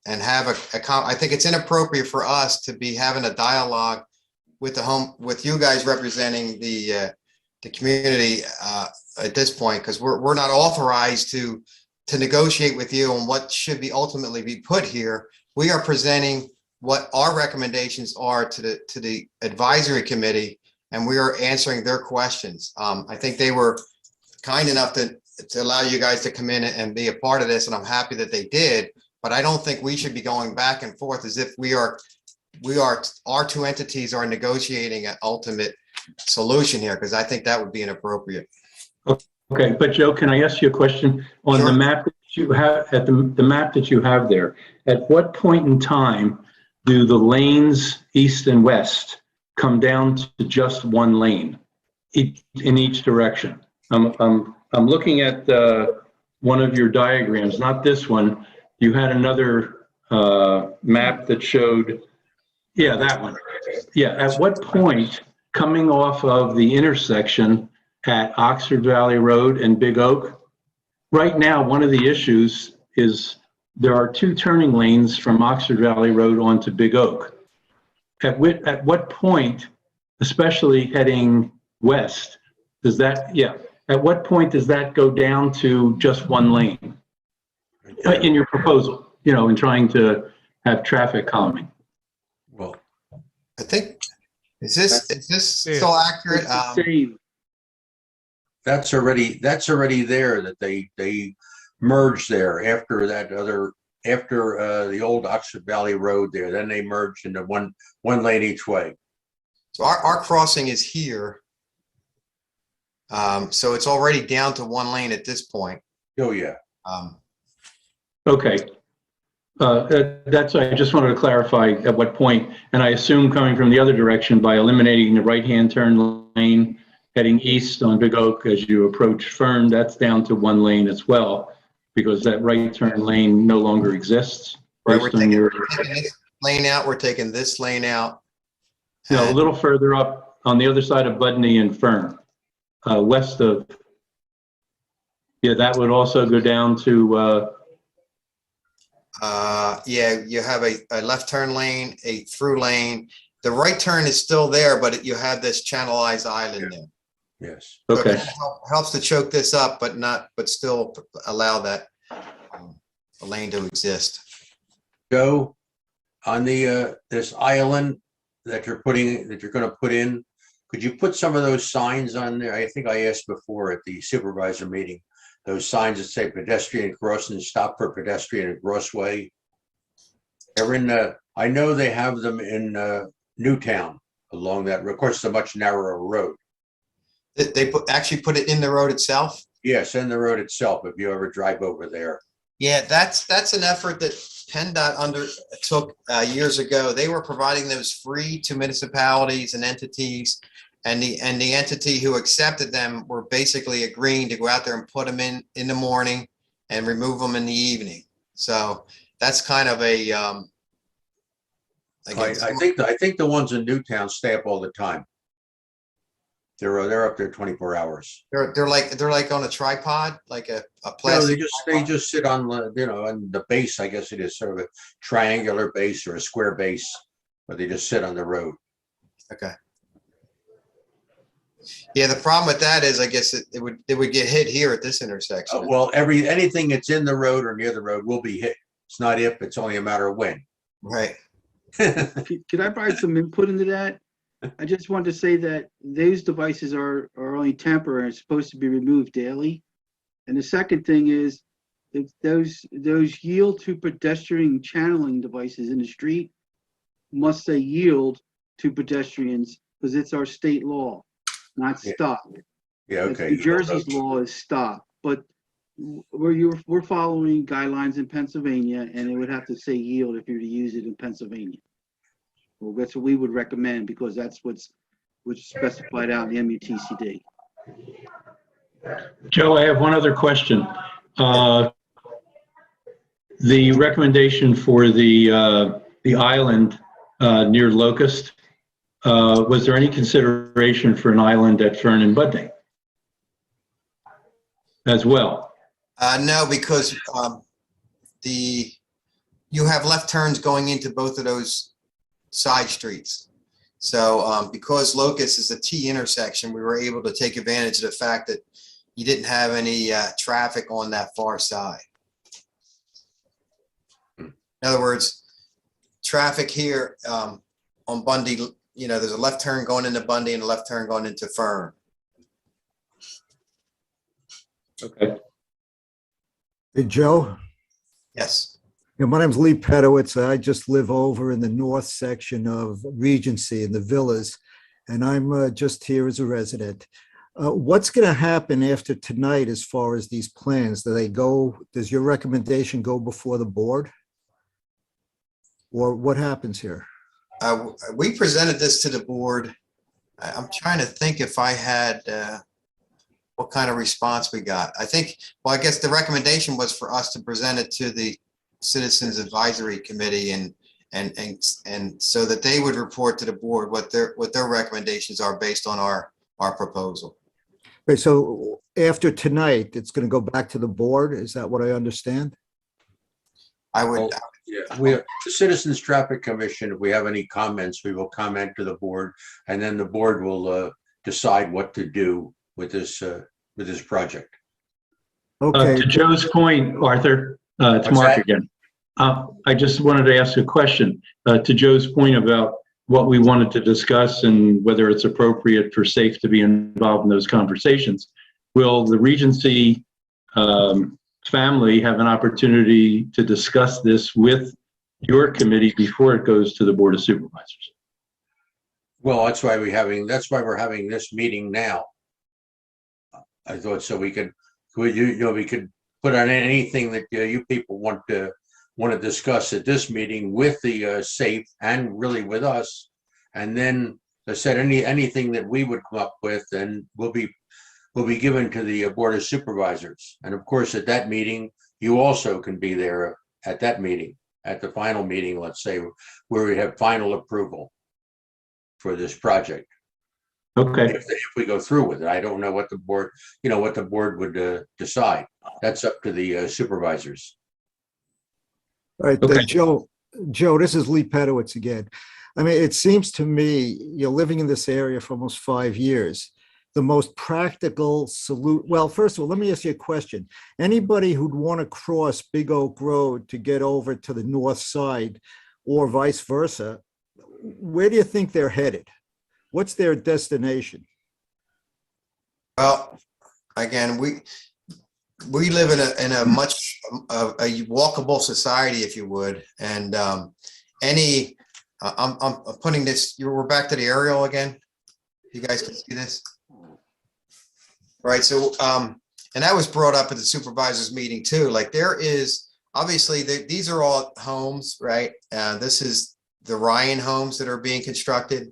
A: have I think it's inappropriate for us to be having a dialogue with you guys representing the community at this point, because we're not authorized to negotiate with you on what should be ultimately be put here. We are presenting what our recommendations are to the advisory committee, and we are answering their questions. I think they were kind enough to allow you guys to come in and be a part of this, and I'm happy that they did. But I don't think we should be going back and forth as if our 2 entities are negotiating an ultimate solution here, because I think that would be inappropriate.
I: Okay, but Joe, can I ask you a question? On the
A: Sure.
I: map that you have, at the map that you have there, at what point in time do the lanes east and west come down to just one lane in each direction? I'm looking at one of your diagrams, not this one. You had another map that showed, yeah, that one. Yeah, at what point, coming off of the intersection at Oxford Valley Road and Big Oak, right now, one of the issues is there are two turning lanes from Oxford Valley Road onto Big Oak. At what point, especially heading west, does that, yeah, at what point does that go down to just one lane? In your proposal, in trying to have traffic calming?
J: Well,
A: I think, is this
H: Yeah.
A: still accurate?
E: It's the same.
J: that's already there, that they merged there after the old Oxford Valley Road there. Then they merged into one lane each way.
A: So our crossing is here. So it's already down to one lane at this point.
J: Oh, yeah.
I: Okay. I just wanted to clarify at what point, and I assume coming from the other direction by eliminating the right-hand turn lane, heading east on Big Oak as you approach Fern, that's down to one lane as well, because that right turn lane no longer exists.
A: Right, we're
I: based on
A: taking
I: your,
A: this lane out, we're taking this lane out.
I: a little further up on the other side of Budney and Fern, west of, yeah, that would also go down to,
A: Yeah, you have a left turn lane, a through lane. The right turn is still there, but you have this channelized island there.
J: Yes.
A: So it
I: okay.
A: kinda helps to choke this up, but still allow that lane to exist.
J: Joe, on the this island that you're going to put in, could you put some of those signs on there? I think I asked before at the supervisor meeting, those signs that say pedestrian crossing, stop for pedestrian and crossway. They're in I know they have them in Newtown along that. Of course, it's a much narrower road.
A: They actually put it in the road itself.
J: Yes, in the road itself, if you ever drive over there.
A: Yeah, that's an effort that PennDOT undertook years ago. They were providing those free to municipalities and entities, and the entity who accepted them were basically agreeing to go out there and put them in the morning and remove them in the evening. So that's kind of a
J: I think the ones in Newtown stay up all the time. They're up there 24 hours.
A: they're like on a tripod, like a
J: No,
A: plastic.
J: they just sit on on the base. I guess it is sort of a triangular base or a square base, but they just sit on the road.
A: Okay. Yeah, the problem with that is, I guess it would get hit here at this intersection.
J: Well, anything that's in the road or near the road will be hit. It's not if, it's only a matter of when.
A: Right.
E: Could I provide some input into that? I just wanted to say that those devices are only temporary and supposed to be removed daily. And the second thing is, if those yield to pedestrian channeling devices in the street must say yield to pedestrians, because it's our state law, not stop.
J: Yeah, okay.
E: New Jersey's law is stop, but we're following guidelines in Pennsylvania, and it would have to say yield if you were to use it in Pennsylvania. Well, that's what we would recommend, because that's what's specified out in the MUTCD.
I: Joe, I have one other question. The recommendation for the island near Locust, was there any consideration for an island at Fern and Budney as well?
A: No, because you have left turns going into both of those side streets. So because Locust is a T intersection, we were able to take advantage of the fact that you didn't have any traffic on that far side. In other words, traffic here on Bundy, there's a left turn going into Bundy and a left turn going into Fern.
I: Okay.
K: Hey, Joe.
A: Yes.
K: My name's Lee Pedowitz. I just live over in the north section of Regency in the villas, and I'm just here as a resident. What's going to happen after tonight as far as these plans? Does your recommendation go before the board? Or what happens here?
A: We presented this to the board. I'm trying to think if I had, what kind of response we got. I think, well, I guess the recommendation was for us to present it to the Citizens Advisory Committee and so that they would report to the board what their recommendations are based on our proposal.
K: Right, so after tonight, it's going to go back to the board. Is that what I understand?
A: I would,
J: Yeah, the Citizens Traffic Commission, if we have any comments, we will comment to the board, and then the board will decide what to do with this project.
K: Okay.
I: To Joe's point, Arthur, it's
J: What's
I: Mark
J: that?
I: again. I just wanted to ask a question to Joe's point about what we wanted to discuss and whether it's appropriate for SAFE to be involved in those conversations. Will the Regency family have an opportunity to discuss this with your committee before it goes to the Board of Supervisors?
J: Well, that's why we're having this meeting now. I thought so we could put on anything that you people want to discuss at this meeting with the SAFE and really with us. And then I said anything that we would come up with and will be given to the Board of Supervisors. And of course, at that meeting, you also can be there at that meeting, at the final meeting, let's say, where we have final approval for this project.
I: Okay.
J: If we go through with it, I don't know what the board would decide. That's up to the supervisors.
K: All right,
I: Okay.
K: Joe, this is Lee Pedowitz again. I mean, it seems to me, living in this area for almost 5 years, the most practical solution. Well, first of all, let me ask you a question. Anybody who'd want to cross Big Oak Road to get over to the north side or vice versa, where do you think they're headed? What's their destination?
A: well, again, we live in a much a walkable society, if you would, and I'm putting this. We're back to the aerial again. You guys can see this, right? So, and that was brought up at the supervisors meeting too. Like there is obviously these are all homes, right? This is the Ryan homes that are being constructed.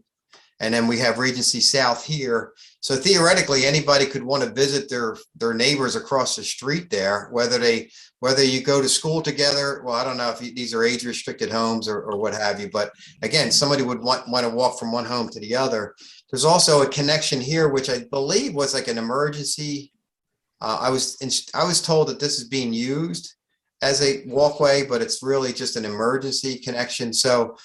A: And then we have Regency South here. So theoretically, anybody could want to visit their neighbors across the street there, whether you go to school together. Well, I don't know if these are age restricted homes or what have you, but again, somebody would want to walk from one home to the other. There's also a connection here, which I believe was like an emergency. I was told that this is being used as a walkway, but it's really just an emergency connection. So,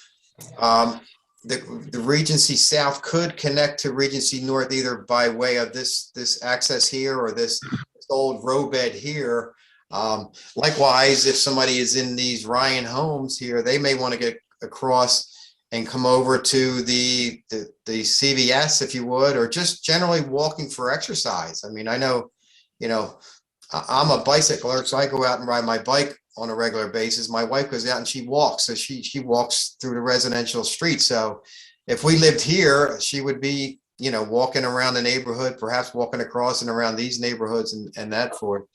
A: the Regency South could connect to Regency North either by way of this access here or this old road bed here. Likewise, if somebody is in these Ryan homes here, they may want to get across and come over to the CVS, if you would, or just generally walking for exercise. I mean, I know, I'm a bicycler, so I go out and ride my bike on a regular basis. My wife goes out and she walks. So she walks through the residential street. So if we lived here, she would be, walking around the neighborhood, perhaps walking across and around these neighborhoods and that forth.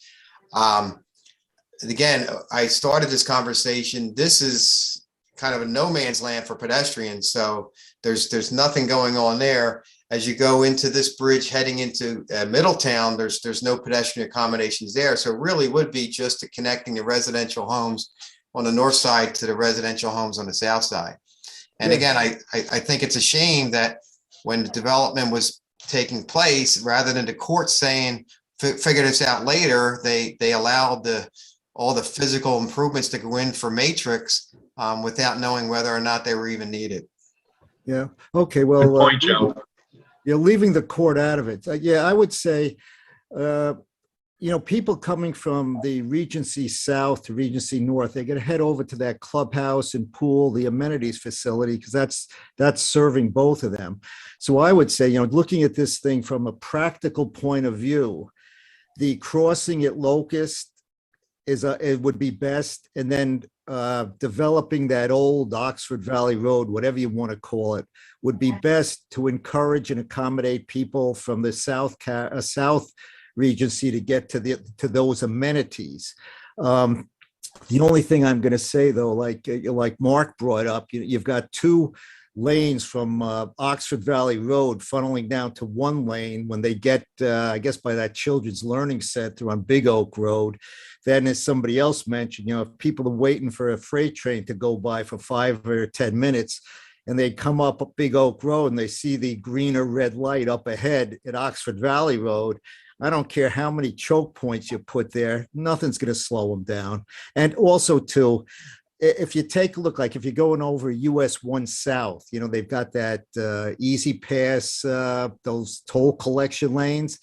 A: Again, I started this conversation. This is kind of a no man's land for pedestrians. So there's nothing going on there. As you go into this bridge heading into Middletown, there's no pedestrian accommodations there. So it really would be just connecting the residential homes on the north side to the residential homes on the south side. And again, I think it's a shame that when the development was taking place, rather than the court saying, figure this out later, they allowed all the physical improvements to go in for Matrix without knowing whether or not they were even needed.
K: Yeah. Okay. Well,
I: Good point, Joe.
K: You're leaving the court out of it. Yeah, I would say, people coming from the Regency South to Regency North, they're going to head over to that clubhouse and pool, the amenities facility, because that's serving both of them. So I would say, looking at this thing from a practical point of view, the crossing at Locust it would be best. And then developing that old Oxford Valley Road, whatever you want to call it, would be best to encourage and accommodate people from the South Regency to get to those amenities. The only thing I'm going to say, though, like Mark brought up, you've got two lanes from Oxford Valley Road funneling down to one lane when they get, I guess, by that Children's Learning Center on Big Oak Road. Then, as somebody else mentioned, if people are waiting for a freight train to go by for 5 or 10 minutes, and they come up Big Oak Road and they see the green or red light up ahead at Oxford Valley Road, I don't care how many choke points you put there, nothing's going to slow them down. And also, too, if you take a look, like if you're going over US 1 South, they've got that easy pass, those toll collection lanes.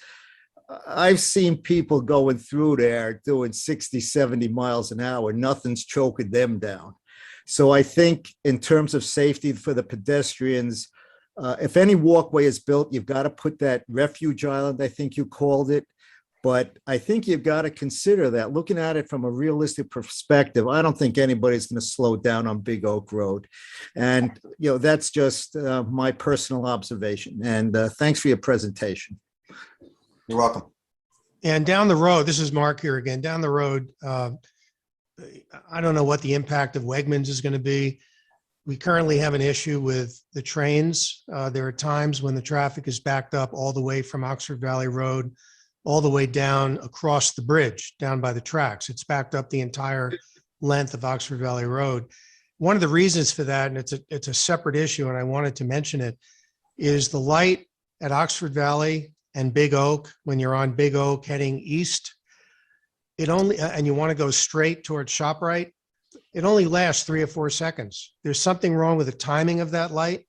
K: I've seen people going through there doing 60, 70 miles an hour. Nothing's choking them down. So I think in terms of safety for the pedestrians, if any walkway is built, you've got to put that refuge island, I think you called it. But I think you've got to consider that. Looking at it from a realistic perspective, I don't think anybody's going to slow down on Big Oak Road. And, that's just my personal observation. And thanks for your presentation.
A: You're welcome.
H: And down the road, this is Mark here again, down the road, I don't know what the impact of Wegmans is going to be. We currently have an issue with the trains. There are times when the traffic is backed up all the way from Oxford Valley Road, all the way down across the bridge, down by the tracks. It's backed up the entire length of Oxford Valley Road. One of the reasons for that, and it's a separate issue, and I wanted to mention it, is the light at Oxford Valley and Big Oak, when you're on Big Oak heading east, and you want to go straight towards ShopRite, it only lasts 3 or 4 seconds. There's something wrong with the timing of that light.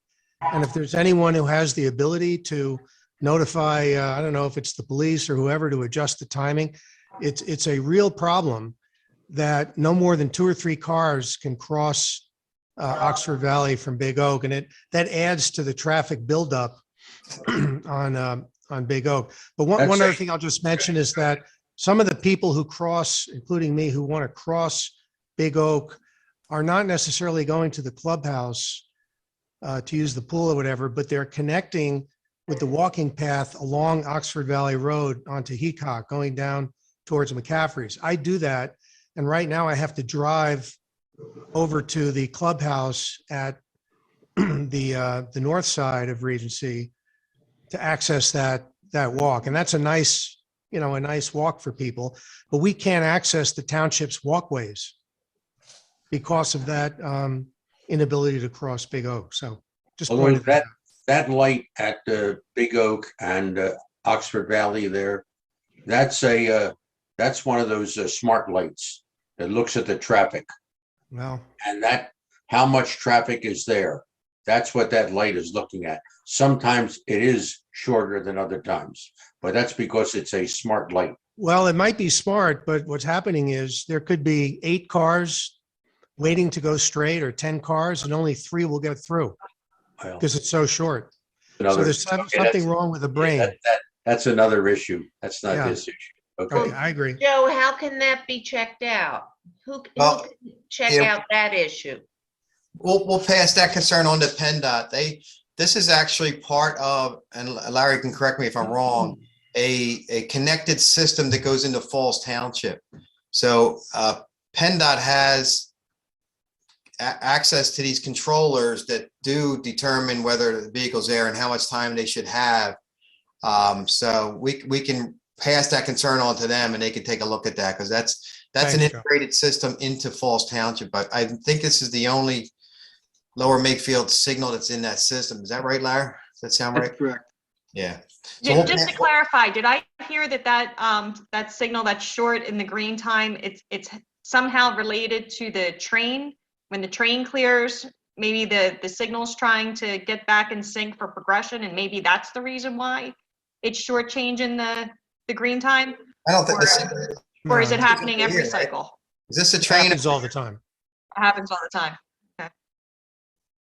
H: And if there's anyone who has the ability to notify, I don't know if it's the police or whoever, to adjust the timing, it's a real problem that no more than 2 or 3 cars can cross Oxford Valley from Big Oak. And that adds to the traffic buildup on Big Oak. But one other thing I'll just mention is that some of the people who cross, including me, who want to cross Big Oak, are not necessarily going to the clubhouse to use the pool or whatever, but they're connecting with the walking path along Oxford Valley Road onto Heacock, going down towards McCaffrey's. I do that, and right now I have to drive over to the clubhouse at the north side of Regency to access that walk, and that's a nice walk for people. But we can't access the township's walkways because of that inability to cross Big Oak. So just
J: Although
H: pointed that out.
J: that light at the Big Oak and Oxford Valley there, that's one of those smart lights that looks at the traffic.
H: Well,
J: And how much traffic is there. That's what that light is looking at. Sometimes it is shorter than other times, but that's because it's a smart light.
H: well, it might be smart, but what's happening is there could be 8 cars waiting to go straight, or 10 cars, and only 3 will get through
J: Well,
H: because it's so short. So
J: another-
H: there's
J: okay,
H: something wrong with the brain.
J: That's another issue. That's not
H: Yeah.
J: this issue.
H: Okay,
J: Okay.
H: I agree.
L: Joe, how can that be checked out? Who
A: Well,
L: can check
A: yeah.
L: out that issue?
A: We'll pass that concern on to PennDOT. This is actually part of, and Larry can correct me if I'm wrong, a connected system that goes into Falls Township. So PennDOT has access to these controllers that do determine whether the vehicle's there and how much time they should have. So we can pass that concern on to them, and they can take a look at that, because that's an
H: Thanks, Joe.
A: integrated system into Falls Township. But I think this is the only Lower Makefield signal that's in that system. Is that right, Larry? Does that sound right?
E: That's correct.
A: Yeah. So we'll
C: Just to clarify, did I hear that signal that's short in the green time, it's somehow related to the train? When the train clears, maybe the signal's trying to get back in sync for progression, and maybe that's the reason why it's shortchanging the green time?
A: I don't think
C: Or is it
A: No,
C: happening every
A: here, right?
C: cycle?
A: Is this a
H: It
A: train?
H: happens all the time.
C: It happens all the time.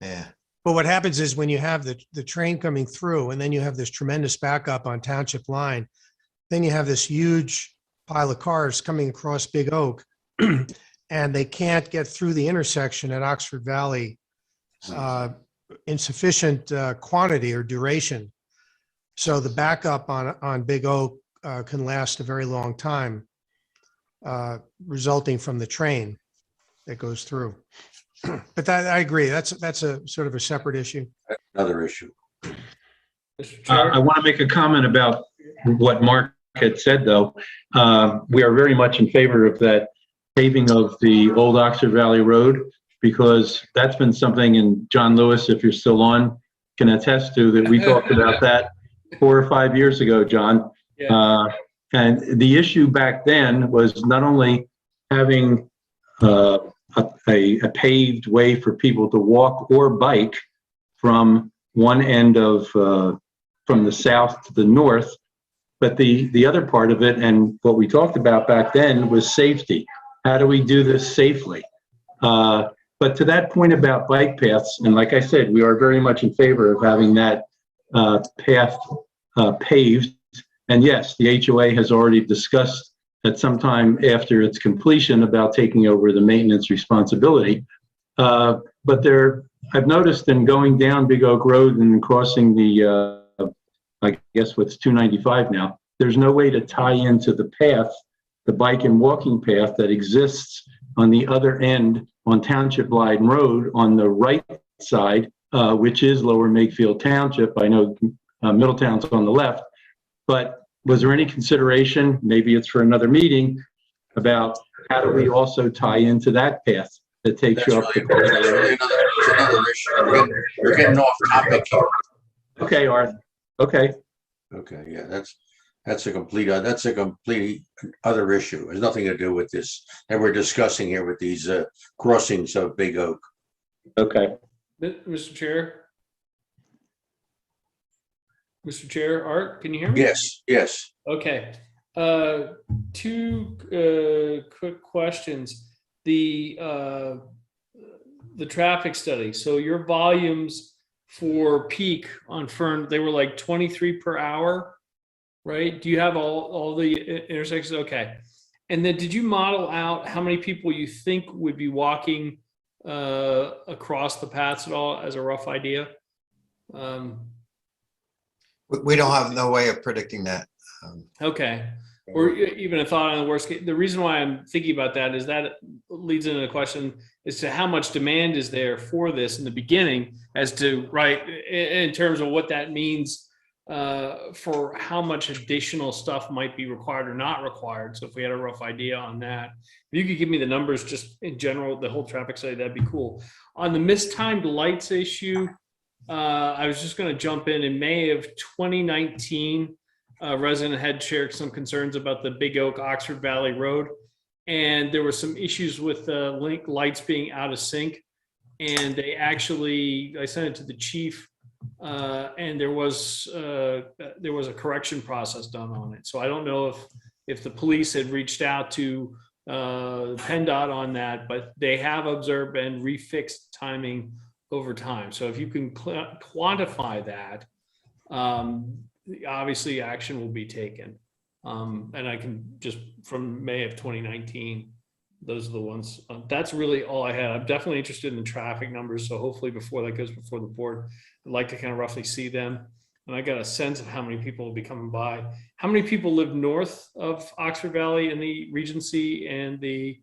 A: Yeah.
H: But what happens is when you have the train coming through, and then you have this tremendous backup on Township Line, then you have this huge pile of cars coming across Big Oak. and they can't get through the intersection at Oxford Valley in sufficient quantity or duration. So the backup on Big Oak can last a very long time, resulting from the train that goes through. But that, I agree, that's a sort of a separate issue.
J: Another issue.
M: Mr. Chair?
I: I want to make a comment about what Mark had said, though. We are very much in favor of that paving of the old Oxford Valley Road, because that's been something, and John Lewis, if you're still on, can attest to, that we talked about that 4 or 5 years ago, John.
M: Yeah.
I: And the issue back then was not only having a paved way for people to walk or bike from one end of, from the south to the north, but the other part of it, and what we talked about back then, was safety. How do we do this safely? But to that point about bike paths, and like I said, we are very much in favor of having that path paved. And yes, the HOA has already discussed at some time after its completion about taking over the maintenance responsibility. But I've noticed in going down Big Oak Road and crossing the, I guess what's 295 now, there's no way to tie into the path, the bike and walking path that exists on the other end on Township Line Road on the right side, which is Lower Makefield Township. I know Middletown's on the left, but was there any consideration, maybe it's for another meeting, about how do we also tie into that path that takes you up?
J: That's really another issue. You're getting off topic here.
I: Okay, Art. Okay.
J: Okay, yeah, that's a complete other issue. It has nothing to do with this that we're discussing here with these crossings of Big Oak.
I: Okay.
M: Mr. Chair? Mr. Chair, Art, can you hear me?
J: Yes, yes.
M: Okay. Two quick questions. The traffic study. So your volumes for peak on Fern, they were like 23 per hour, right? Do you have all the intersections? Okay. And then did you model out how many people you think would be walking across the paths at all as a rough idea?
A: We don't have no way of predicting that.
M: Okay. Or even a thought on the worst case. The reason why I'm thinking about that is that leads into the question as to how much demand is there for this in the beginning, as to, right, in terms of what that means for how much additional stuff might be required or not required. So if we had a rough idea on that, if you could give me the numbers just in general, the whole traffic study, that'd be cool. On the mistimed lights issue, I was just going to jump in May of 2019. Resident had shared some concerns about the Big Oak Oxford Valley Road, and there were some issues with the link lights being out of sync. And they actually, I sent it to the chief, and there was a correction process done on it. So I don't know if the police had reached out to PennDOT on that, but they have observed and refixed timing over time. So if you can quantify that, obviously action will be taken. And I can just, from May of 2019, those are the ones. That's really all I had. I'm definitely interested in the traffic numbers. So hopefully before that goes before the board, I'd like to kind of roughly see them. And I got a sense of how many people will be coming by. How many people live north of Oxford Valley in the Regency and the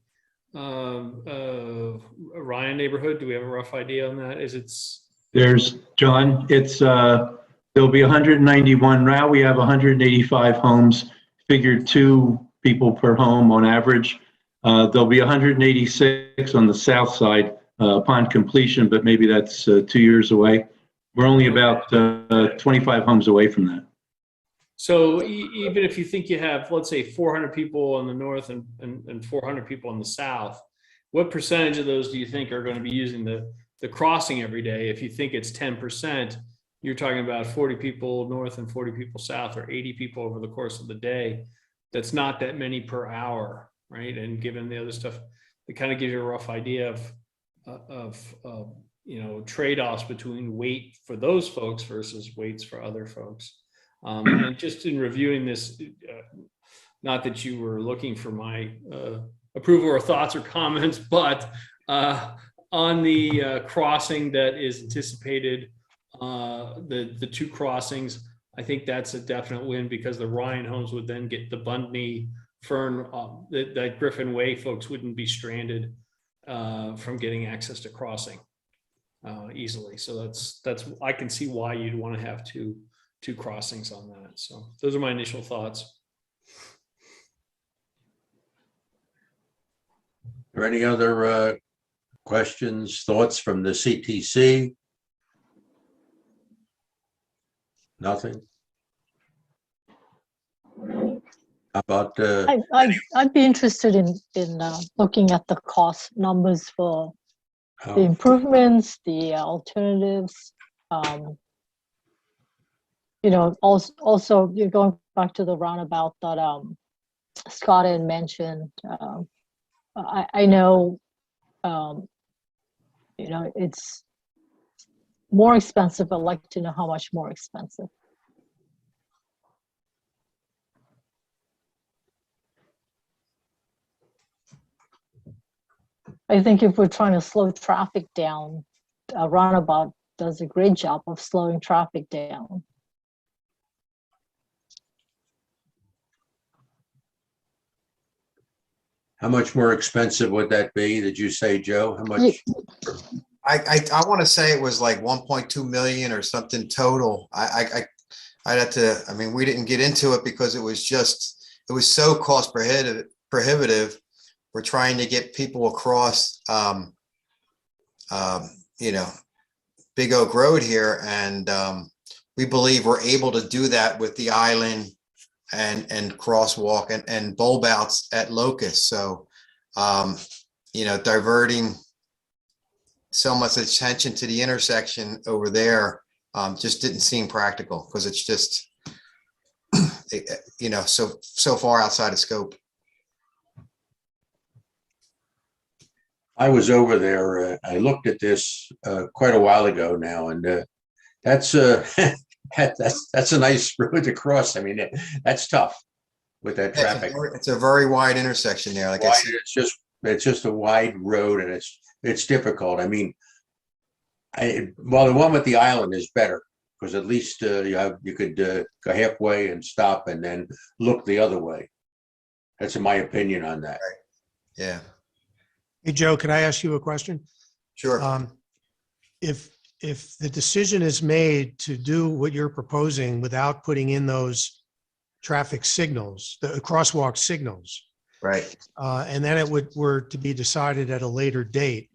M: Ryan neighborhood? Do we have a rough idea on that?
I: There's, John, there'll be 191. Now we have 185 homes, figured 2 people per home on average. There'll be 186 on the south side upon completion, but maybe that's 2 years away. We're only about 25 homes away from that.
M: So even if you think you have, let's say, 400 people in the north and 400 people in the south, what percentage of those do you think are going to be using the crossing every day? If you think it's 10%, you're talking about 40 people north and 40 people south, or 80 people over the course of the day. That's not that many per hour, right? And given the other stuff, it kind of gives you a rough idea of trade-offs between weight for those folks versus weights for other folks. And just in reviewing this, not that you were looking for my approval or thoughts or comments, but on the crossing that is anticipated, the two crossings, I think that's a definite win because the Ryan homes would then get the Bundy Fern, that Griffin Way folks wouldn't be stranded from getting access to crossing easily. So that's I can see why you'd want to have two crossings on that. So those are my initial thoughts.
J: Are there any other questions, thoughts from the CTC? Nothing? How about,
D: I'd be interested in looking at the cost numbers for the improvements, the alternatives. Also you're going back to the roundabout that Scott had mentioned. I know, it's more expensive. I'd like to know how much more expensive. I think if we're trying to slow traffic down, a roundabout does a great job of slowing traffic down.
J: how much more expensive would that be? Did you say, Joe? How much?
A: I want to say it was like 1.2 million or something total. I'd have to, I mean, we didn't get into it because it was so cost prohibitive. We're trying to get people across, Big Oak Road here. And we believe we're able to do that with the island and crosswalk and bulb outs at Locust. So, diverting so much attention to the intersection over there just didn't seem practical because it's just, so far outside of scope.
J: I was over there. I looked at this quite a while ago now, and that's that's a nice road to cross. I mean, that's tough with that traffic.
A: It's a very wide intersection there. Like I said,
J: it's just a wide road, and it's difficult. I mean, the one with the island is better because at least you could go halfway and stop and then look the other way. That's my opinion on that.
A: Right. Yeah.
H: Hey, Joe, can I ask you a question?
A: Sure.
H: If the decision is made to do what you're proposing without putting in those traffic signals, the crosswalk signals,
A: Right.
H: and then it were to be decided at a later date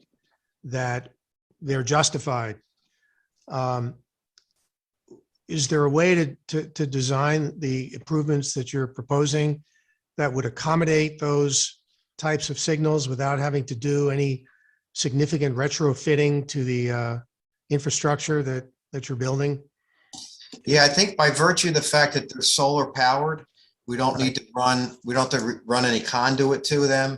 H: that they're justified, is there a way to design the improvements that you're proposing that would accommodate those types of signals without having to do any significant retrofitting to the infrastructure that you're building?
A: Yeah, I think by virtue of the fact that they're solar powered, we don't need to run any conduit to them.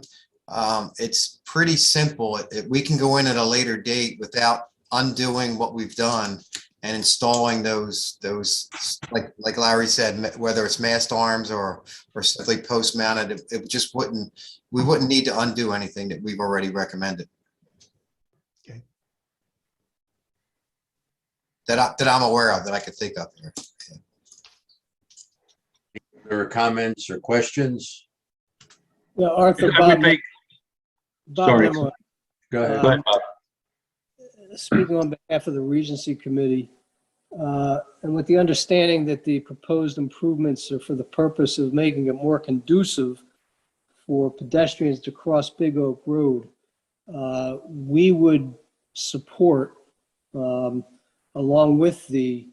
A: It's pretty simple. We can go in at a later date without undoing what we've done and installing those like Larry said, whether it's mast arms or simply post mounted, we wouldn't need to undo anything that we've already recommended.
H: Okay.
A: That I'm aware of, that I could think of here.
J: There are comments or questions?
G: Yeah, Arthur,
I: I would make-
G: Bob
I: Sorry.
G: Lemmer,
J: Go ahead.
I: Go ahead, Bob.
G: speaking on behalf of the Regency Committee, and with the understanding that the proposed improvements are for the purpose of making it more conducive for pedestrians to cross Big Oak Road, we would support, along with the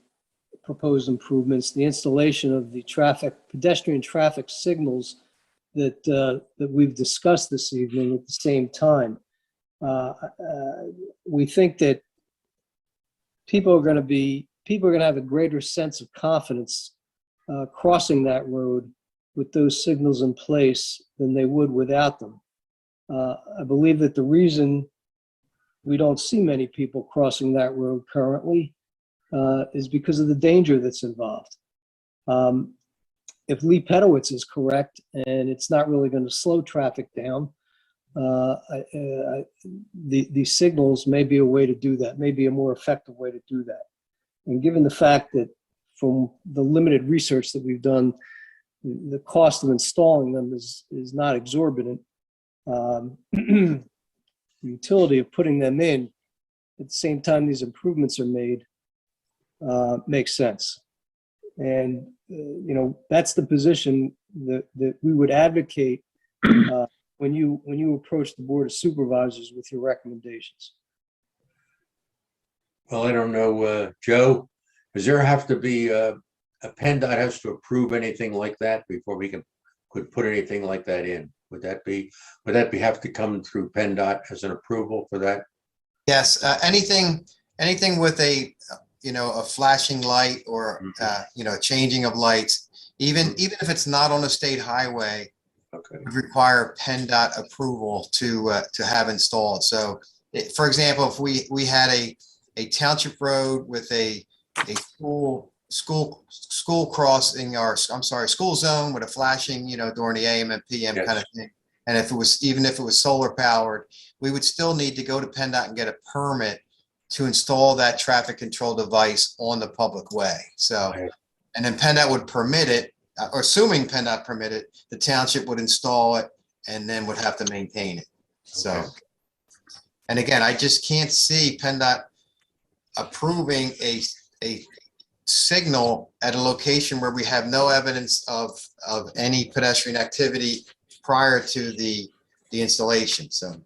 G: proposed improvements, the installation of the pedestrian traffic signals that we've discussed this evening at the same time. We think that people are going to have a greater sense of confidence crossing that road with those signals in place than they would without them. I believe that the reason we don't see many people crossing that road currently is because of the danger that's involved. If Lee Pedowitz is correct and it's not really going to slow traffic down, the signals may be a way to do that, may be a more effective way to do that. And given the fact that from the limited research that we've done, the cost of installing them is not exorbitant. The utility of putting them in at the same time these improvements are made makes sense. And, that's the position that we would advocate when you approach the Board of Supervisors with your recommendations.
J: Well, I don't know, Joe, does there have to be a PennDOT has to approve anything like that before we could put anything like that in? Would that have to come through PennDOT as an approval for that?
A: Yes, anything with a flashing light or, changing of lights, even if it's not on a state highway,
J: Okay.
A: would require PennDOT approval to have installed. So, for example, if we had a township road with a school crossing, or school zone with a flashing, during the AM and PM
J: Yes.
A: kind of thing. And even if it was solar powered, we would still need to go to PennDOT and get a permit to install that traffic control device on the public way. So,
J: Okay.
A: and then PennDOT would permit it, or assuming PennDOT permitted, the township would install it and then would have to maintain it. So,
J: Okay.
A: and again, I just can't see PennDOT approving a signal at a location where we have no evidence of any pedestrian activity prior to the installation. So,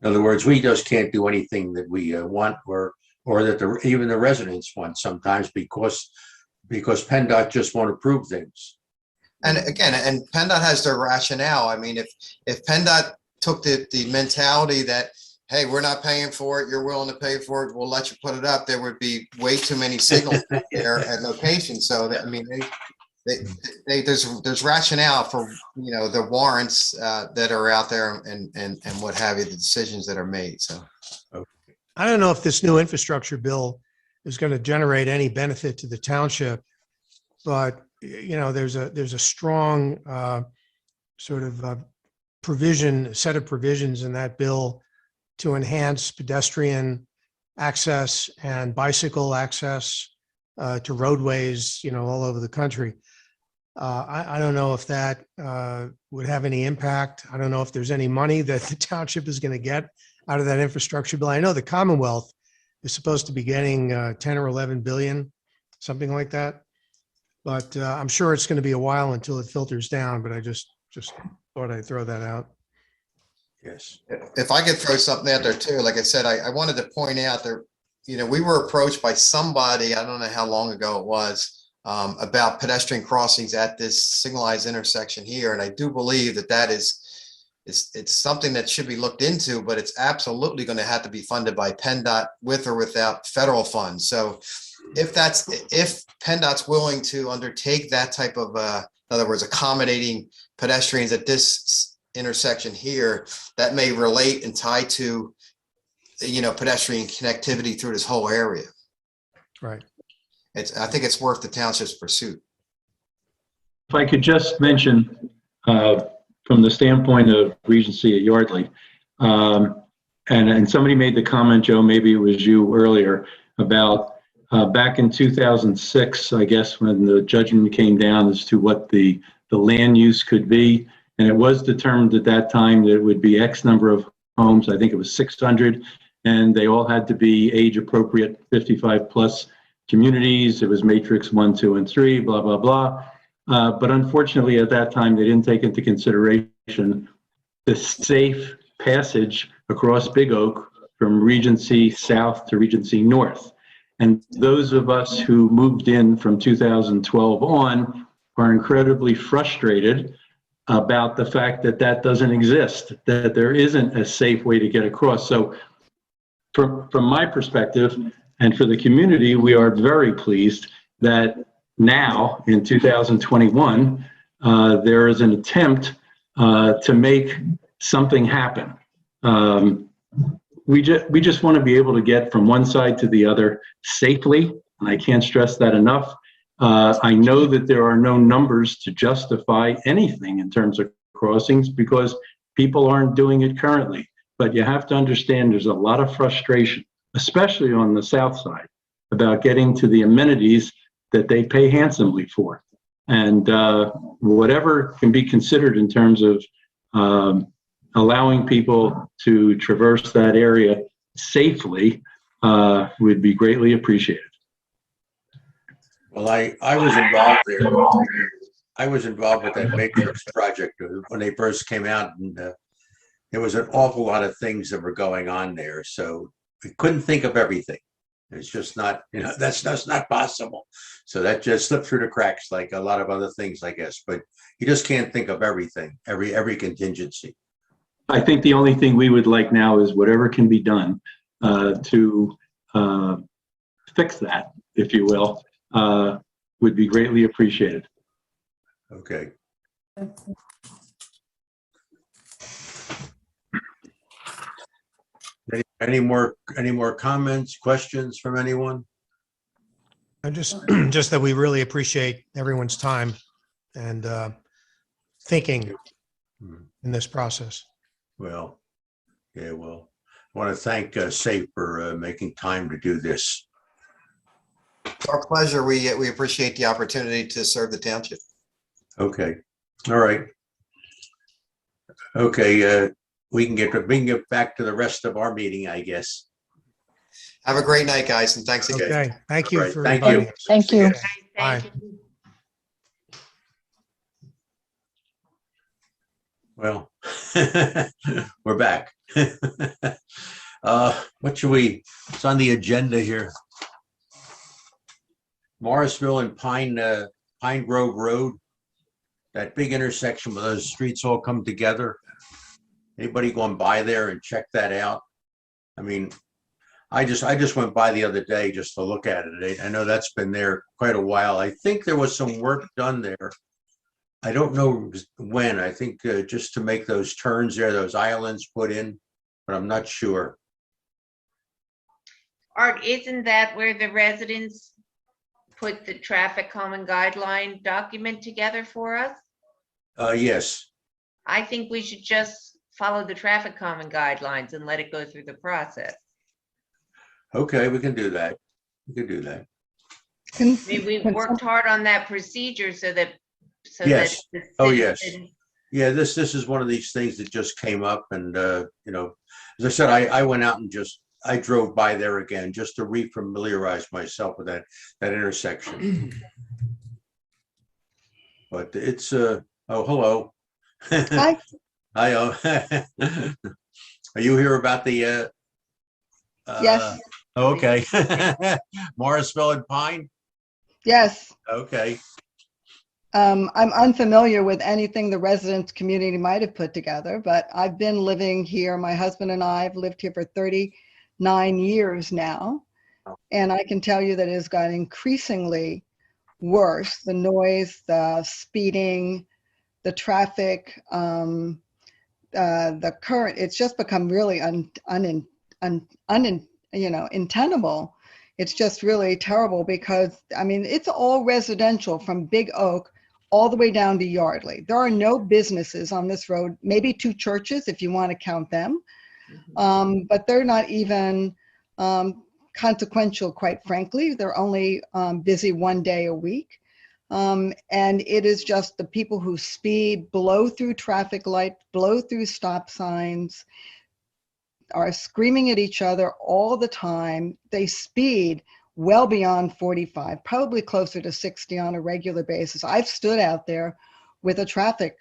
J: In other words, we just can't do anything that we want or that even the residents want sometimes because PennDOT just won't approve things.
A: and again, and PennDOT has their rationale. I mean, if PennDOT took the mentality that, hey, we're not paying for it, you're willing to pay for it, we'll let you put it up, there would be way too many signals there at locations. So that, I mean, there's rationale for the warrants that are out there and what have you, the decisions that are made. So
H: I don't know if this new infrastructure bill is going to generate any benefit to the township, but there's a strong set of provisions in that bill to enhance pedestrian access and bicycle access to roadways, all over the country. I don't know if that would have any impact. I don't know if there's any money that the township is going to get out of that infrastructure bill. I know the Commonwealth is supposed to be getting 10 or 11 billion, something like that. But I'm sure it's going to be a while until it filters down, but I just thought I'd throw that out.
J: Yes.
A: if I could throw something out there too, like I said, I wanted to point out that, we were approached by somebody, I don't know how long ago it was, about pedestrian crossings at this signalized intersection here. And I do believe that it's something that should be looked into, but it's absolutely going to have to be funded by PennDOT with or without federal funds. So if PennDOT's willing to undertake that type of, in other words, accommodating pedestrians at this intersection here, that may relate and tie to, pedestrian connectivity through this whole area.
H: Right.
A: I think it's worth the township's pursuit.
I: If I could just mention, from the standpoint of Regency at Yardley, and somebody made the comment, Joe, maybe it was you earlier, about back in 2006, I guess, when the judgment came down as to what the land use could be, and it was determined at that time that it would be X number of homes. I think it was 600, and they all had to be age appropriate, 55 plus communities. It was matrix 1, 2, and 3, blah, blah, blah. But unfortunately, at that time, they didn't take into consideration the safe passage across Big Oak from Regency South to Regency North. And those of us who moved in from 2012 on are incredibly frustrated about the fact that that doesn't exist, that there isn't a safe way to get across. So from my perspective and for the community, we are very pleased that now in 2021, there is an attempt to make something happen. We just want to be able to get from one side to the other safely, and I can't stress that enough. I know that there are no numbers to justify anything in terms of crossings because people aren't doing it currently. But you have to understand there's a lot of frustration, especially on the south side, about getting to the amenities that they pay handsomely for. And whatever can be considered in terms of allowing people to traverse that area safely would be greatly appreciated.
J: Well, I was involved there. I was involved with that Matrix project when they first came out, and there was an awful lot of things that were going on there. So we couldn't think of everything. It's just not, that's not possible. So that just slipped through the cracks like a lot of other things, I guess. But you just can't think of everything, every contingency.
I: I think the only thing we would like now is whatever can be done to fix that, if you will, would be greatly appreciated.
J: Okay. Any more comments, questions from anyone?
H: I just that we really appreciate everyone's time and thinking in this process.
J: Well, yeah, well, I want to thank SAFE for making time to do this.
A: It's our pleasure. We appreciate the opportunity to serve the township.
J: Okay, all right. Okay, we can get back to the rest of our meeting, I guess.
A: Have a great night, guys, and thanks again.
H: Okay, thank you
J: All right,
H: for
J: thank
H: inviting
J: you.
H: us.
D: Thank you.
H: Bye.
L: Thank you.
J: Well, we're back. What should we, it's on the agenda here. Morrisville and Pine Grove Road, that big intersection where those streets all come together. Anybody going by there and check that out? I mean, I just went by the other day just to look at it. I know that's been there quite a while. I think there was some work done there. I don't know when. I think just to make those turns there, those islands put in, but I'm not sure.
L: Art, isn't that where the residents put the traffic common guideline document together for us?
J: Yes.
L: I think we should just follow the traffic common guidelines and let it go through the process.
J: Okay, we can do that. We can do that.
L: I mean, we worked hard on that procedure so that
J: Yes.
L: the
J: Oh, yes.
L: citizens-
J: Yeah, this is one of these things that just came up, and as I said, I went out and I drove by there again just to refamiliarize myself with that intersection. But it's oh, hello.
N: Hi.
J: Hi. Are you here about the
N: Yes.
J: Okay. Morrisville and Pine?
N: Yes.
J: Okay.
N: I'm unfamiliar with anything the residents community might have put together, but I've been living here. My husband and I have lived here for 39 years now. And I can tell you that it has gotten increasingly worse. The noise, the speeding, the traffic, the current, it's just become really untenable. It's just really terrible because, I mean, it's all residential from Big Oak all the way down to Yardley. There are no businesses on this road, maybe 2 churches if you want to count them, but they're not even consequential, quite frankly. They're only busy 1 day a week. And it is just the people who speed, blow through traffic lights, blow through stop signs, are screaming at each other all the time. They speed well beyond 45, probably closer to 60 on a regular basis. I've stood out there with a traffic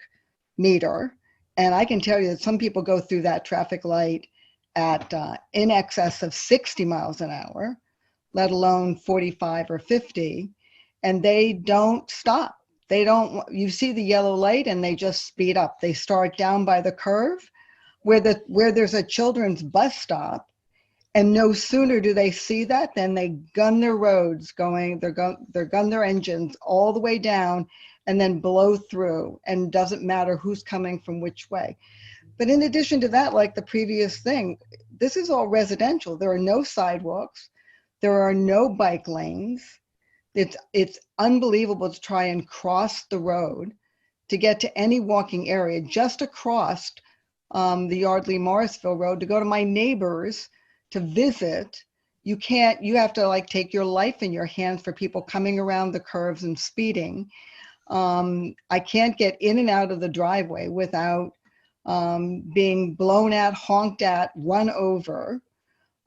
N: meter, and I can tell you that some people go through that traffic light at in excess of 60 miles an hour, let alone 45 or 50, and they don't stop. They don't, you see the yellow light and they just speed up. They start down by the curve where there's a children's bus stop, and no sooner do they see that than they gun their roads going, they gun their engines all the way down and then blow through, and doesn't matter who's coming from which way. But in addition to that, like the previous thing, this is all residential. There are no sidewalks. There are no bike lanes. It's unbelievable to try and cross the road to get to any walking area just across the Yardley Morrisville Road, to go to my neighbors to visit. You can't, you have to like take your life in your hands for people coming around the curves and speeding. I can't get in and out of the driveway without being blown at, honked at, run over.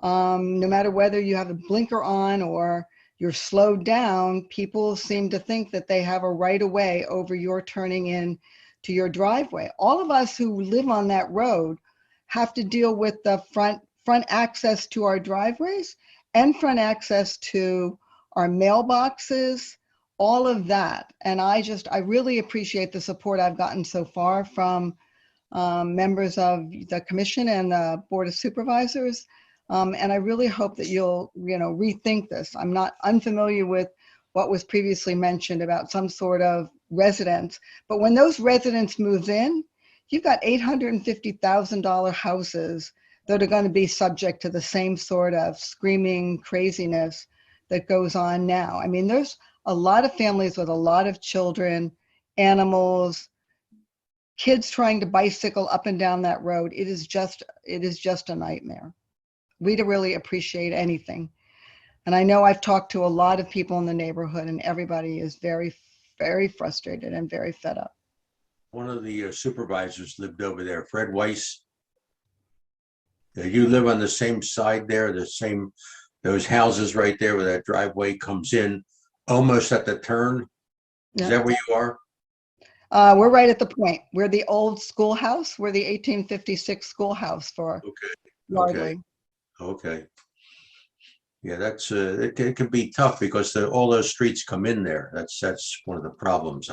N: No matter whether you have a blinker on or you're slowed down, people seem to think that they have a right of way over your turning in to your driveway. All of us who live on that road have to deal with the front access to our driveways and front access to our mailboxes, all of that. And I really appreciate the support I've gotten so far from members of the commission and the Board of Supervisors. And I really hope that you'll, rethink this. I'm not unfamiliar with what was previously mentioned about some sort of residence, but when those residents move in, you've got $850,000 houses that are going to be subject to the same sort of screaming craziness that goes on now. I mean, there's a lot of families with a lot of children, animals, kids trying to bicycle up and down that road. It is just a nightmare. We'd really appreciate anything. And I know I've talked to a lot of people in the neighborhood, and everybody is very, very frustrated and very fed up.
J: One of the supervisors lived over there, Fred Weiss. You live on the same side there, those houses right there where that driveway comes in, almost at the turn. Is
N: Yeah.
J: that where you are?
N: We're right at the point. We're the old schoolhouse. We're the 1856 schoolhouse for Yardley.
J: Okay. Yeah, that's it can be tough because all those streets come in there. That's one of the problems.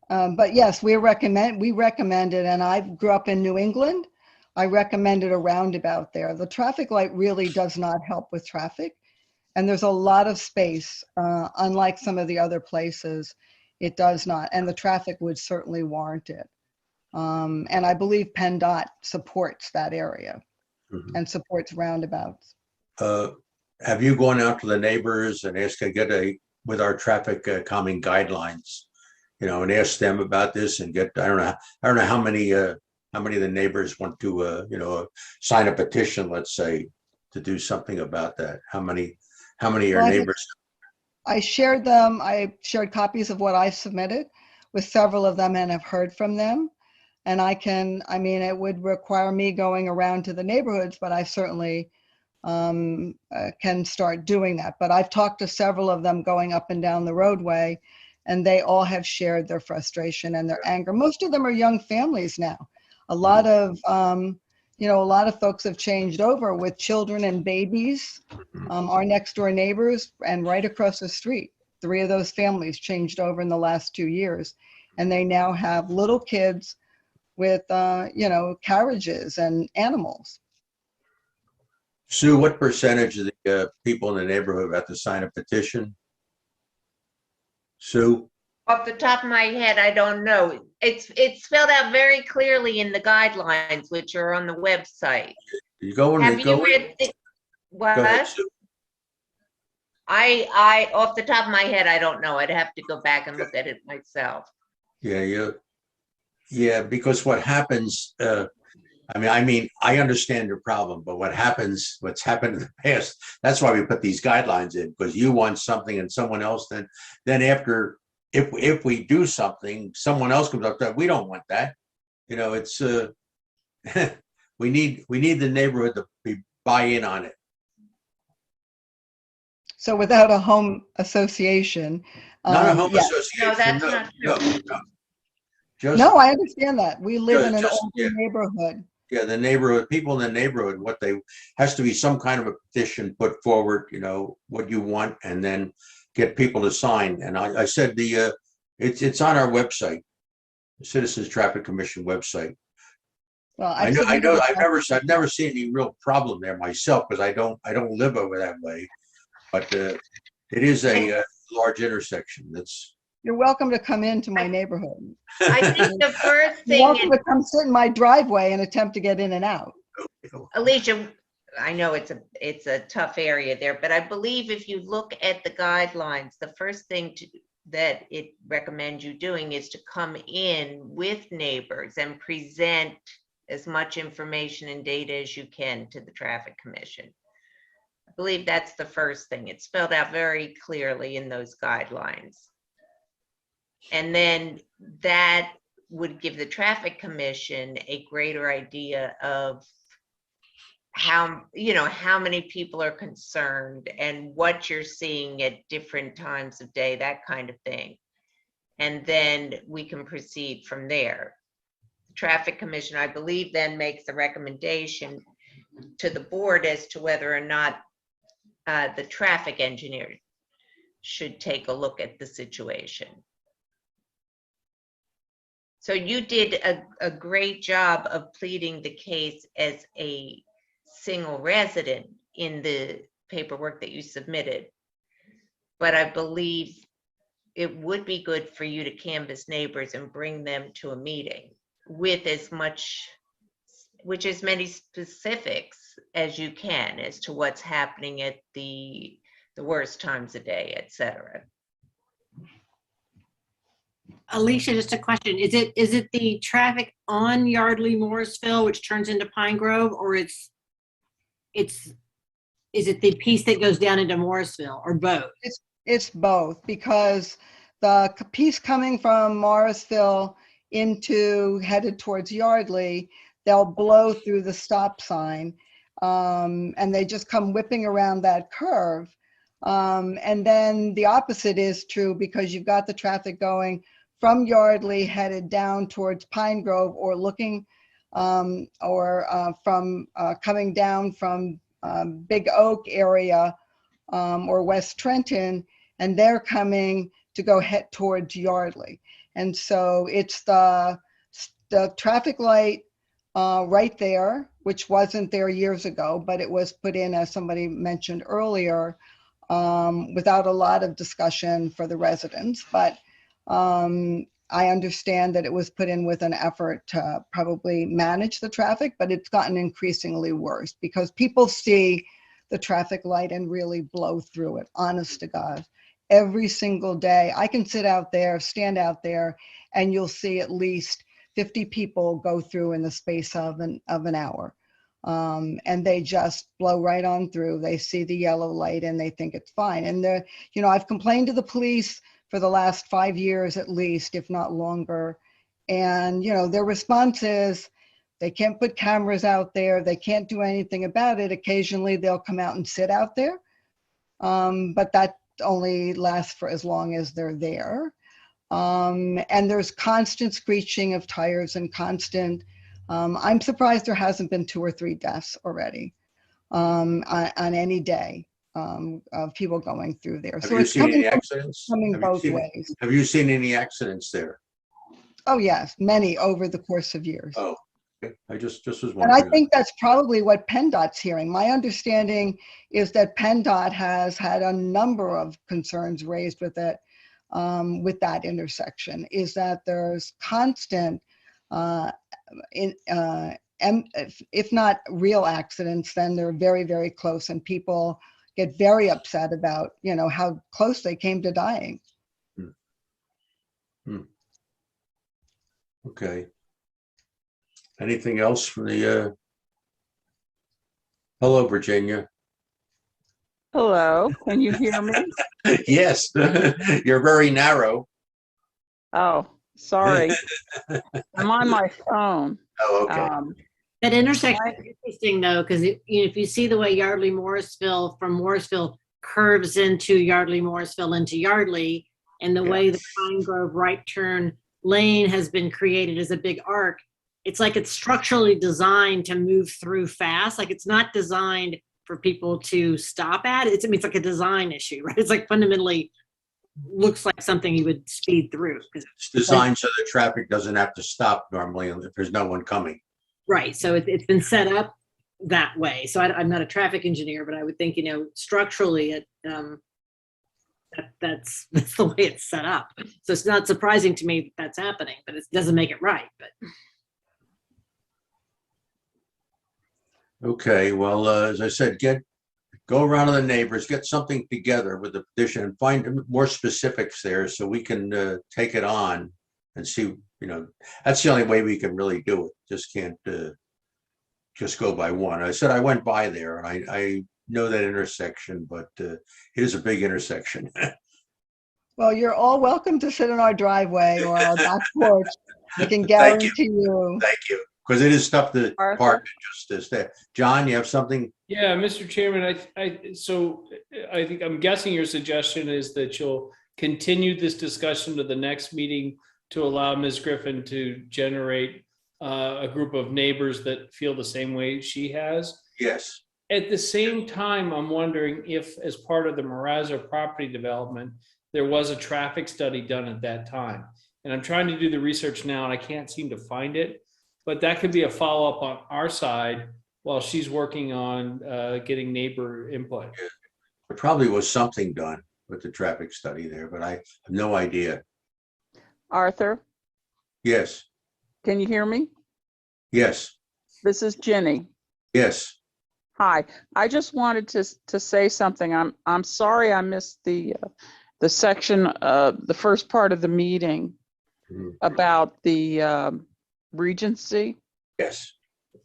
N: But yes, we recommend it, and I grew up in New England. I recommended a roundabout there. The traffic light really does not help with traffic, and there's a lot of space. Unlike some of the other places, it does not, and the traffic would certainly warrant it. And I believe PennDOT supports that area and supports roundabouts.
J: Have you gone out to the neighbors and asked to with our traffic calming guidelines, and ask them about this and get, I don't know how many of the neighbors want to, sign a petition, let's say, to do something about that. How many of your neighbors?
N: I shared them. I shared copies of what I submitted with several of them and have heard from them. And it would require me going around to the neighborhoods, but I certainly can start doing that. But I've talked to several of them going up and down the roadway, and they all have shared their frustration and their anger. Most of them are young families now. A lot of folks have changed over with children and babies. Our next door neighbors and right across the street, 3 of those families changed over in the last 2 years, and they now have little kids with, carriages and animals.
J: Sue, what percentage of the people in the neighborhood have to sign a petition? Sue?
L: Off the top of my head, I don't know. It's spelled out very clearly in the guidelines, which are on the website.
J: You go in.
L: Have you read what?
J: Go ahead, Sue.
L: I off the top of my head, I don't know. I'd have to go back and look at it myself.
J: Yeah, because what happens, I understand your problem, but what's happened in the past, that's why we put these guidelines in, because you want something and someone else, then after, if we do something, someone else comes up that we don't want that. It's we need the neighborhood to buy in on it.
N: So without a home association.
J: Not a home association.
L: No, that's not true.
N: No, I understand that. We live in an older neighborhood.
J: Yeah, the neighborhood, people in the neighborhood, has to be some kind of a petition put forward, what you want, and then get people to sign. And I said it's on our website, the Citizens Traffic Commission website.
N: Well,
J: I know I've never seen any real problem there myself, because I don't live over that way, but it is a large intersection.
N: You're welcome to come into my neighborhood.
L: I think the first thing.
N: You're welcome to come sit in my driveway and attempt to get in and out.
L: Alicia, I know it's a tough area there, but I believe if you look at the guidelines, the first thing that it recommends you doing is to come in with neighbors and present as much information and data as you can to the Traffic Commission. I believe that's the first thing. It's spelled out very clearly in those guidelines. And then that would give the Traffic Commission a greater idea of how many people are concerned and what you're seeing at different times of day, that kind of thing. And then we can proceed from there. The Traffic Commission, I believe, then makes a recommendation to the board as to whether or not the traffic engineer should take a look at the situation. So you did a great job of pleading the case as a single resident in the paperwork that you submitted. But I believe it would be good for you to canvass neighbors and bring them to a meeting with as many specifics as you can as to what's happening at the worst times of day, et cetera.
B: Alicia, just a question. Is it the traffic on Yardley Morrisville, which turns into Pine Grove, or is it the piece that goes down into Morrisville, or both?
N: It's both, because the piece coming from Morrisville headed towards Yardley, they'll blow through the stop sign, and they just come whipping around that curve. And then the opposite is true, because you've got the traffic going from Yardley headed down towards Pine Grove, or looking coming down from Big Oak area or West Trenton, and they're coming to go head towards Yardley. And so it's the traffic light right there, which wasn't there years ago, but it was put in, as somebody mentioned earlier, without a lot of discussion for the residents. But I understand that it was put in with an effort to probably manage the traffic, but it's gotten increasingly worse because people see the traffic light and really blow through it, honest to God. Every single day, I can stand out there, and you'll see at least 50 people go through in the space of an hour. And they just blow right on through. They see the yellow light and they think it's fine. And I've complained to the police for the last 5 years at least, if not longer. And, their response is they can't put cameras out there. They can't do anything about it. Occasionally they'll come out and sit out there. But that only lasts for as long as they're there. And there's constant screeching of tires and constant, I'm surprised there hasn't been 2 or 3 deaths already on any day of people going through there.
J: Have you seen any accidents?
N: Coming both ways.
J: Have you seen any accidents there?
N: Oh, yes, many over the course of years.
J: Oh, okay. I just was
N: And
J: wondering.
N: I think that's probably what PennDOT's hearing. My understanding is that PennDOT has had a number of concerns raised with it, with that intersection, is that there's constant, if not real accidents, then they're very, very close, and people get very upset about, how close they came to dying.
J: Okay. Anything else from the, hello, Virginia.
O: Hello, can you hear me?
J: Yes, you're very narrow.
O: Oh, sorry. I'm on my phone.
J: Oh, okay.
B: That intersection is interesting though, because if you see the way Yardley Morrisville from Morrisville curves into Yardley Morrisville into Yardley, and the way the Pine Grove right turn lane has been created as a big arc, it's like it's structurally designed to move through fast. Like it's not designed for people to stop at. It's like a design issue, right? It's like fundamentally looks like something you would speed through.
J: It's designed so the traffic doesn't have to stop normally if there's no one coming.
B: Right. So it's been set up that way. So I'm not a traffic engineer, but I would think, structurally that's the way it's set up. So it's not surprising to me that's happening, but it doesn't make it right. But
J: Okay, well, as I said, go around to the neighbors, get something together with the petition and find more specifics there so we can take it on and see, that's the only way we can really do it. Just can't just go by one. I said I went by there and I know that intersection, but it is a big intersection.
N: Well, you're all welcome to sit in our driveway or our back porch. I can guarantee you.
J: Thank you. Because it is tough to
O: Arthur?
J: park just to stay. John, you have something?
M: Yeah, Mr. Chairman, so I think I'm guessing your suggestion is that you'll continue this discussion to the next meeting to allow Ms. Griffin to generate a group of neighbors that feel the same way she has.
J: Yes.
M: At the same time, I'm wondering if, as part of the Marazzo property development, there was a traffic study done at that time. And I'm trying to do the research now and I can't seem to find it, but that could be a follow-up on our side while she's working on getting neighbor input.
J: There probably was something done with the traffic study there, but I have no idea.
O: Arthur,
J: Yes,
O: can you hear me?
J: yes,
O: This is Jenny.
J: yes.
O: Hi, I just wanted to say something. I'm sorry I missed the section, the first part of the meeting
J: Mhm.
O: about the Regency.
J: Yes.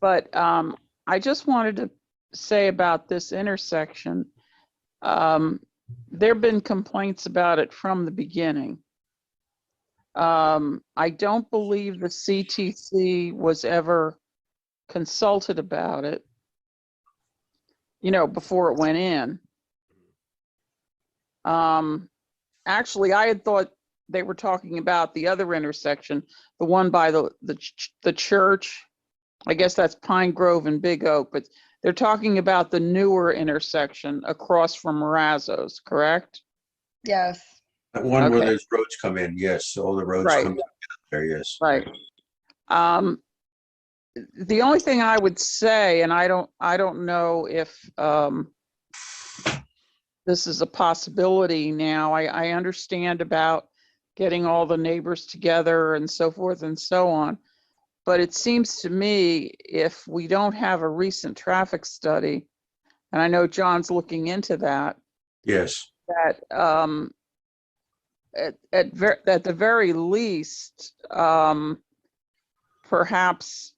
O: But I just wanted to say about this intersection, there've been complaints about it from the beginning. I don't believe the CTC was ever consulted about it, before it went in. Actually, I had thought they were talking about the other intersection, the one by the church. I guess that's Pine Grove and Big Oak, but they're talking about the newer intersection across from Marazzo's, correct?
N: Yes.
J: That one where
O: Okay.
J: those roads come in, yes, all the roads
O: Right.
J: come in there, yes.
O: Right. The only thing I would say, and I don't know if this is a possibility now. I understand about getting all the neighbors together and so forth and so on. But it seems to me if we don't have a recent traffic study, and I know John's looking into that,
J: Yes,
O: that at the very least, perhaps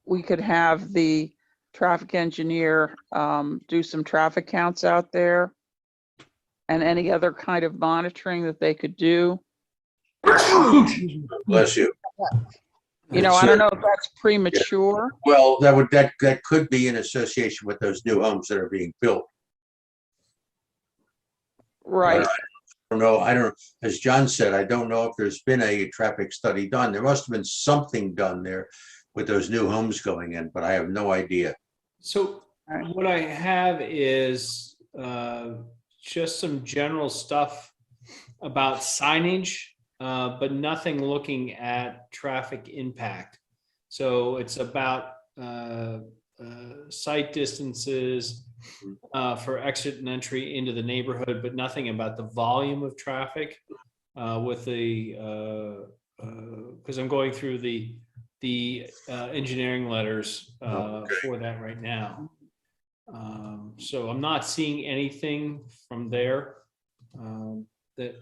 O: we could have the traffic engineer do some traffic counts out there and any other kind of monitoring that they could do.
J: bless you.
O: I don't know if that's premature.
J: Well, that could be in association with those new homes that are being built.
O: Right.
J: I don't, as John said, I don't know if there's been a traffic study done. There must have been something done there with those new homes going in, but I have no idea.
M: So what I have is just some general stuff about signage, but nothing looking at traffic impact. So it's about site distances for exit and entry into the neighborhood, but nothing about the volume of traffic with the, because I'm going through the engineering letters for that right now. So I'm not seeing anything from there that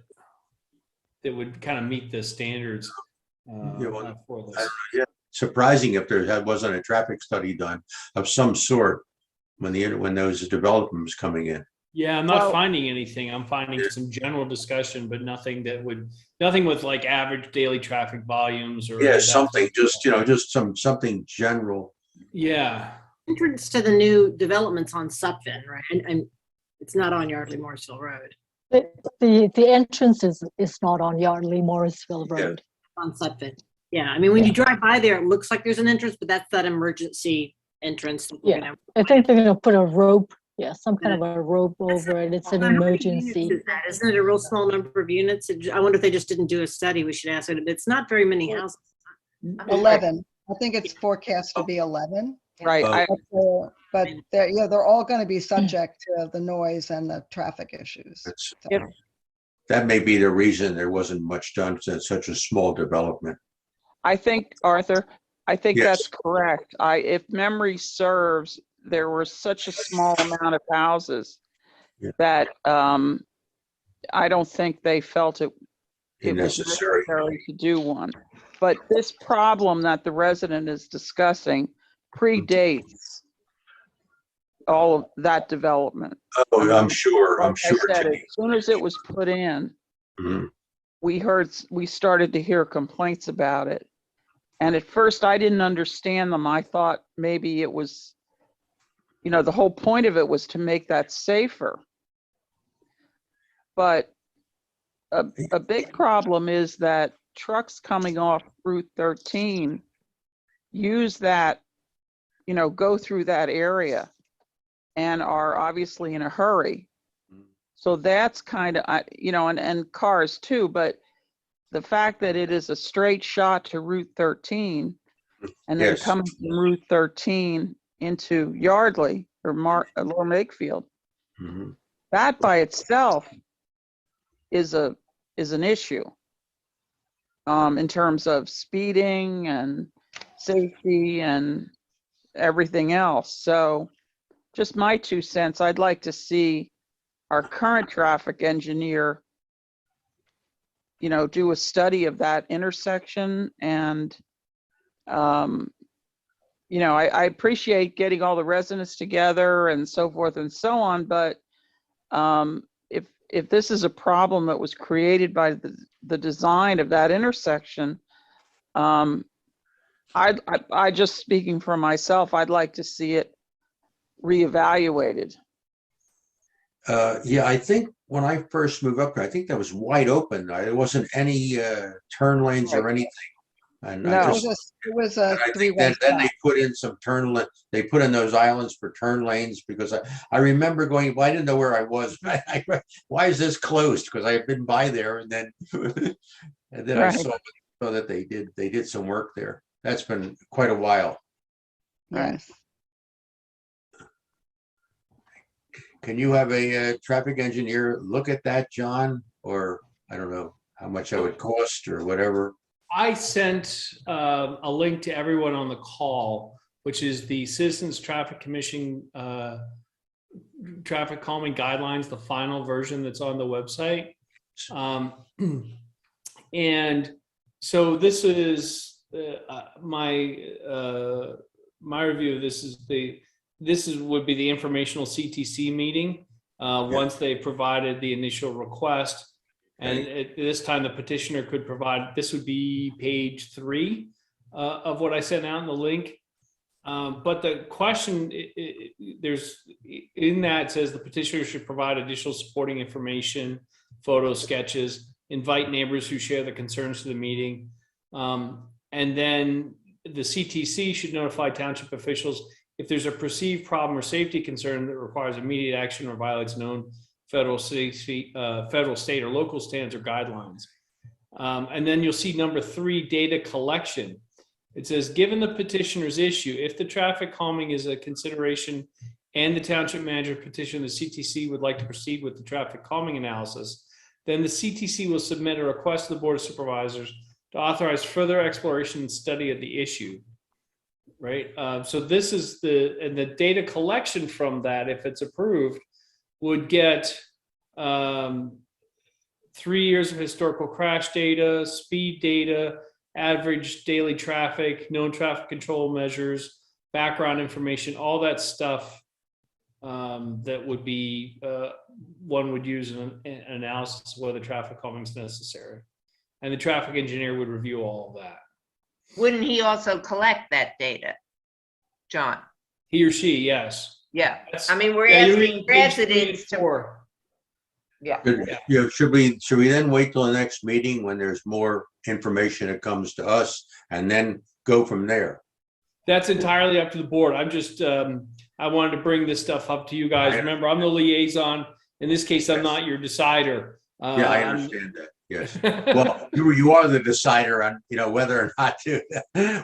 M: would kind of meet the standards for this.
J: Surprising if there wasn't a traffic study done of some sort when those development was coming in.
M: Yeah, I'm not finding anything. I'm finding some general discussion, but nothing with like average daily traffic volumes or.
J: Yeah, something, just something general.
M: Yeah.
B: Entrance to the new developments on Sutphin, right? And it's not on Yardley Morrisville Road.
D: The entrance is not on Yardley Morrisville Road.
B: On Sutphin. Yeah, I mean, when you drive by there, it looks like there's an entrance, but that's that emergency entrance.
D: Yeah, I think they're going to put a rope, some kind of a rope over it. It's an emergency.
B: Isn't it a real small number of units? I wonder if they just didn't do a study. We should ask it. It's not very many houses.
N: 11. I think it's forecast to be 11.
O: Right.
N: But they're all going to be subject to the noise and the traffic issues.
J: That may be the reason there wasn't much done to such a small development.
O: I think, Arthur,
J: Yes.
O: that's correct. If memory serves, there was such a small amount of houses
J: Yeah.
O: that I don't think they felt it was
J: Unnecessary.
O: necessary to do one. But this problem that the resident is discussing predates all of that development.
J: Oh,
O: I mean,
J: I'm sure. I'm
O: Like I
J: sure.
O: said, as
J: Jimmy.
O: soon as it was put in,
J: Mhm.
O: we started to hear complaints about it. And at first I didn't understand them. I thought maybe it was, the whole point of it was to make that safer. But a big problem is that trucks coming off Route 13 use that, go through that area and are obviously in a hurry. So that's kind of, and cars too, but the fact that it is a straight shot to Route 13 and then
J: Yes.
O: coming from Route 13 into Yardley or Lower Makefield,
J: Mhm.
O: that by itself is an issue in terms of speeding and safety and everything else. So just my 2 cents, I'd like to see our current traffic engineer, do a study of that intersection. And, I appreciate getting all the residents together and so forth and so on. But if this is a problem that was created by the design of that intersection, I just speaking for myself, I'd like to see it reevaluated.
J: Yeah, I think when I first moved up there, I think that was wide open. There wasn't any turn lanes or anything. And
O: No.
J: I
N: It
J: just,
N: was
J: and
N: a
J: I think
N: three-way
J: then they
N: stop.
J: put in some they put in those islands for turn lanes because I remember going, well, I didn't know where I was. Why is this closed? Because I had been by there and then and then I
O: Right.
J: saw that they did some work there. That's been quite a while.
N: Yes.
J: Can you have a traffic engineer look at that, John? Or I don't know how much that would cost or whatever.
M: I sent a link to everyone on the call, which is the Citizens Traffic Commission traffic calming guidelines, the final version that's on the website. And so this is my review of this would be the informational CTC meeting once they provided the initial request. And at this time, the petitioner could provide, this would be page 3 of what I sent out in the link. But the question, there's in that says the petitioner should provide additional supporting information, photo sketches, invite neighbors who share the concerns to the meeting. And then the CTC should notify township officials if there's a perceived problem or safety concern that requires immediate action or violates known federal, state, or local standards or guidelines. And then you'll see number 3, data collection. It says, given the petitioner's issue, if the traffic calming is a consideration and the township manager petition the CTC would like to proceed with the traffic calming analysis, then the CTC will submit a request to the Board of Supervisors to authorize further exploration and study of the issue. Right. So this is the data collection from that, if it's approved, would get 3 years of historical crash data, speed data, average daily traffic, known traffic control measures, background information, all that stuff that would be one would use in an analysis of whether traffic calming is necessary. And the traffic engineer would review all of that.
L: Wouldn't he also collect that data, John?
M: He or she, yes.
L: Yeah.
M: That's-
L: I mean, we're
M: Yeah, you're
L: asking
M: in page 3 and
L: residents to,
M: 4.
L: yeah.
J: Yeah, should we then wait till the next meeting when there's more information that comes to us and then go from there?
M: That's entirely up to the board. I'm just, I wanted to bring this stuff up to you guys. Remember, I'm the liaison. In this case, I'm not your decider.
J: Yeah, I understand that. Yes. Well, you are the decider on, whether or not to,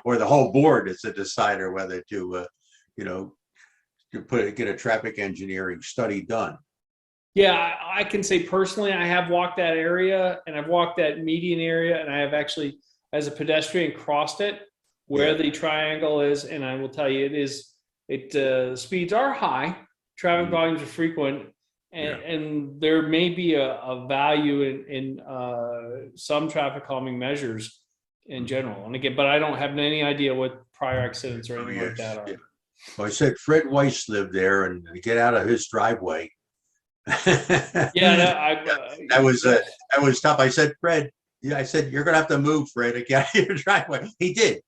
J: or the whole board is the decider whether to, get a traffic engineering study done.
M: Yeah, I can say personally, I have walked that area and I've walked that median area, and I have actually, as a pedestrian, crossed it where the triangle is. And I will tell you, it is speeds are high, traffic volumes are frequent, and there may be a value in some traffic calming measures in general. And again, but I don't have any idea what prior accidents or anything like that are.
J: Yeah. Well, I said Fred Weiss lived there, and to get out of his driveway.
M: Yeah,
J: that was tough. I said, Fred, yeah, I said, you're gonna have to move, Fred, to get out of your driveway. He did.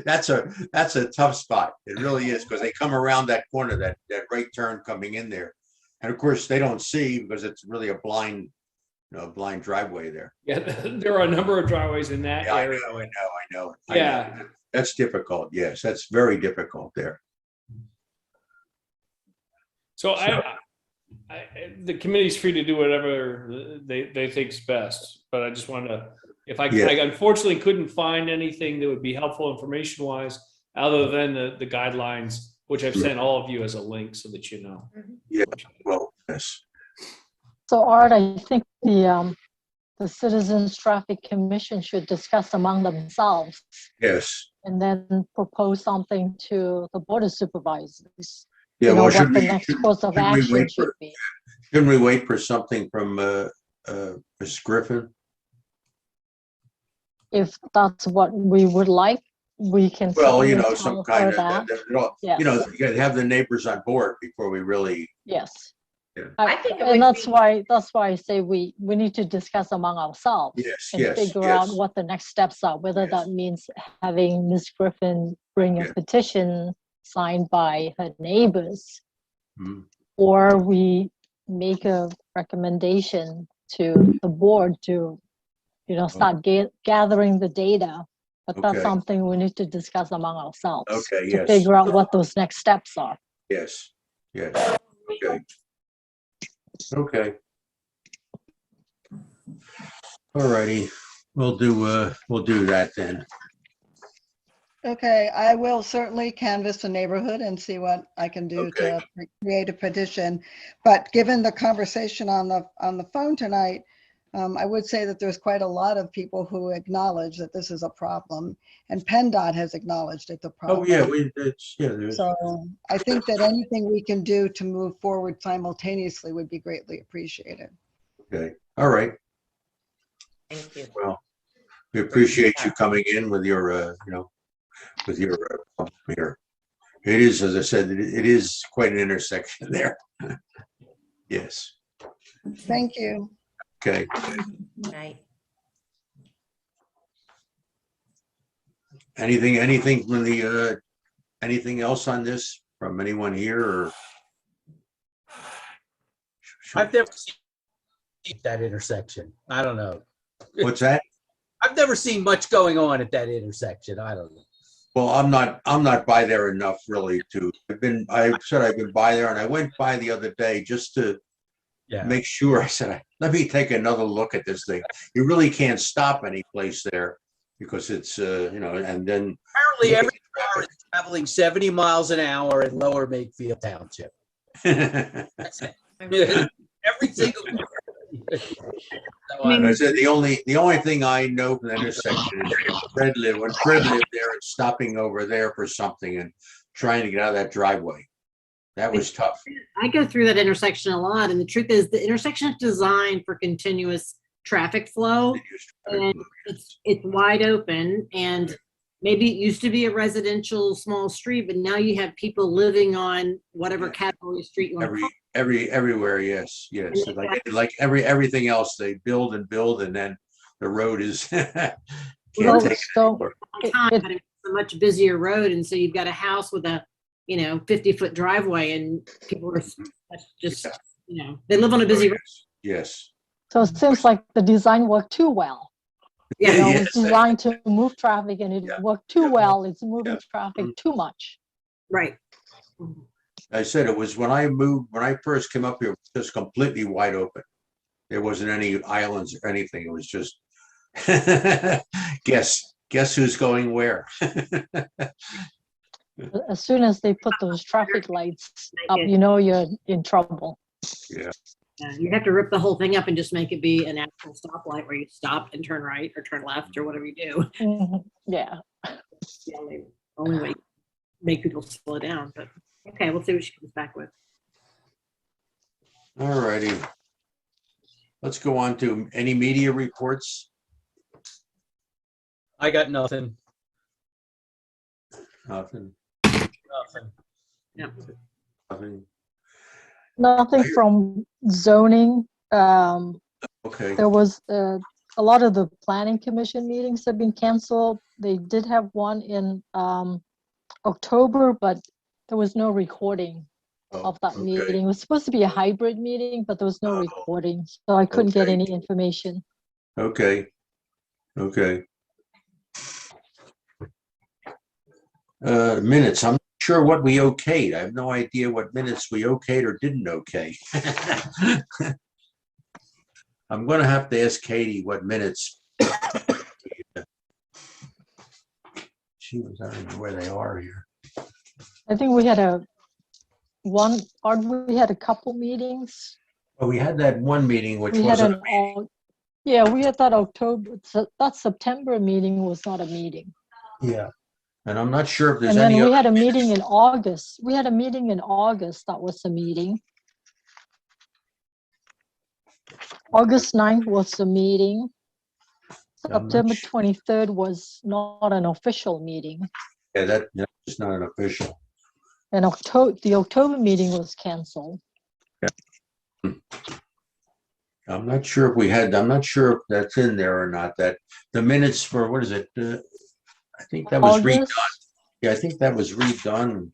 J: That's a tough spot. It really is, because they come around that corner, that right turn coming in there, and of course they don't see because it's really a blind driveway there.
M: Yeah, there are a number of driveways in that area.
J: I know.
M: Yeah,
J: that's difficult. Yes, that's very difficult there.
M: So the committee's free to do whatever they think's best, but I just wanted to, I unfortunately couldn't find anything that would be helpful information wise, other than the guidelines, which I've sent all of you as a link so that you know.
J: Yeah, well, yes.
D: So Art, I think the Citizens Traffic Commission should discuss among themselves.
J: Yes.
D: And then propose something to the Board of Supervisors.
J: Yeah,
D: well,
J: what
D: the next course of action should be.
J: Shouldn't we wait for something from Ms. Griffin?
D: If that's what we would like, we can.
J: Well,
D: certainly
J: some
D: tell
J: kind
D: her
J: of,
D: that. Yes.
J: you got to have the neighbors on board before we really.
D: Yes.
J: Yeah.
L: I think it
D: and
L: would
D: that's
L: be-
D: why I say we need to discuss among ourselves.
J: Yes,
D: and
J: yes,
D: figure
J: yes.
D: out what the next steps are, whether
J: Yes.
D: that means having Ms. Griffin bring a
J: Yeah.
D: petition signed by her neighbors,
J: Hmm.
D: or we make a recommendation to the board to, start gathering the data. But that's
J: Okay.
D: something we need to discuss among ourselves.
J: Okay,
D: To
J: yes.
D: figure out what those next steps are.
J: Yes. Okay. Okay. All righty. We'll do that then.
N: Okay, I will certainly canvass the neighborhood and see what I can do
J: Okay.
N: to create a petition. But given the conversation on the phone tonight, I would say that there's quite a lot of people who acknowledge that this is a problem, and PennDOT has acknowledged it's a problem.
J: Oh, yeah, there's,
N: So I think that anything we can do to move forward simultaneously would be greatly appreciated.
J: okay. All right.
L: Thank you.
J: Well, we appreciate you coming in with your, here. It is, as I said, it is quite an intersection there. Yes.
N: Thank you.
J: Okay.
L: Night.
J: Anything from the, anything else on this from anyone here or?
F: I've never seen that intersection. I don't know.
J: What's that?
F: I've never seen much going on at that intersection. I don't know.
J: Well, I'm not by there enough really to, I said I've been by there and I went by the other day just to make sure. I said, let me take another look at this thing. You really can't stop any place there because it's, and then.
F: Apparently every car is traveling 70 miles an hour in Lower Makefield Township. That's it. Every single car.
J: I said the only thing I know from that intersection is when Fred lived there and stopping over there for something and trying to get out of that driveway. That was tough.
B: I go through that intersection a lot, and the truth is the intersection is designed for continuous traffic flow, and it's wide open, and maybe it used to be a residential small street, but now you have people living on whatever category street you want to call it.
J: Everywhere, yes. Like everything else, they build and then the road is can't take it anymore.
B: Time, but it's a much busier road, and so you've got a house with a 50-foot driveway, and people are just they live on a busy road.
J: Yes.
D: So it seems like the design worked too well.
J: Yeah,
D: it's designed to move traffic, and it worked too well. It's moving traffic too much.
B: Right.
J: I said it was when I first came up here, it was just completely wide open. There wasn't any islands or anything. It was just guess who's going where.
D: As soon as they put those traffic lights up, you're in trouble.
J: Yeah.
B: You have to rip the whole thing up and just make it be an actual stoplight where you stop and turn right or turn left or whatever you do.
D: Yeah.
B: It's the only way make people slow down, but okay, we'll see what she comes back with.
J: All righty. Let's go on to any media reports.
F: I got nothing.
J: Nothing.
F: Nothing.
B: Yeah.
J: Nothing.
D: Nothing from zoning.
J: Okay.
D: There was a lot of the planning commission meetings have been canceled. They did have one in October, but there was no recording of that
J: okay.
D: meeting. It was supposed to be a hybrid meeting, but there was no
J: Oh.
D: recording, so I couldn't get
J: Okay.
D: any information.
J: Okay. Okay. Minutes. I'm not sure what we okayed. I have no idea what minutes we okayed or didn't okay. I'm going to have to ask Katie what minutes. She was, I don't know where they are here.
D: I think we had we had a couple meetings.
J: Well, we had that one meeting, which
D: We had
J: wasn't.
D: we had that September meeting was not a meeting.
J: Yeah. And I'm not sure if there's
D: And then
J: any
D: we
J: other.
D: had a meeting in August. We had a meeting in August. That was a meeting. August 9th was the meeting.
J: I'm not
D: September
J: sure.
D: 23rd was not an official meeting.
J: Yeah, that's not an official.
D: And the October meeting was canceled.
J: I'm not sure if we had, I'm not sure if that's in there or not, that the minutes for, what is it? I think that was redone.
D: August.
J: Yeah, I think that was redone.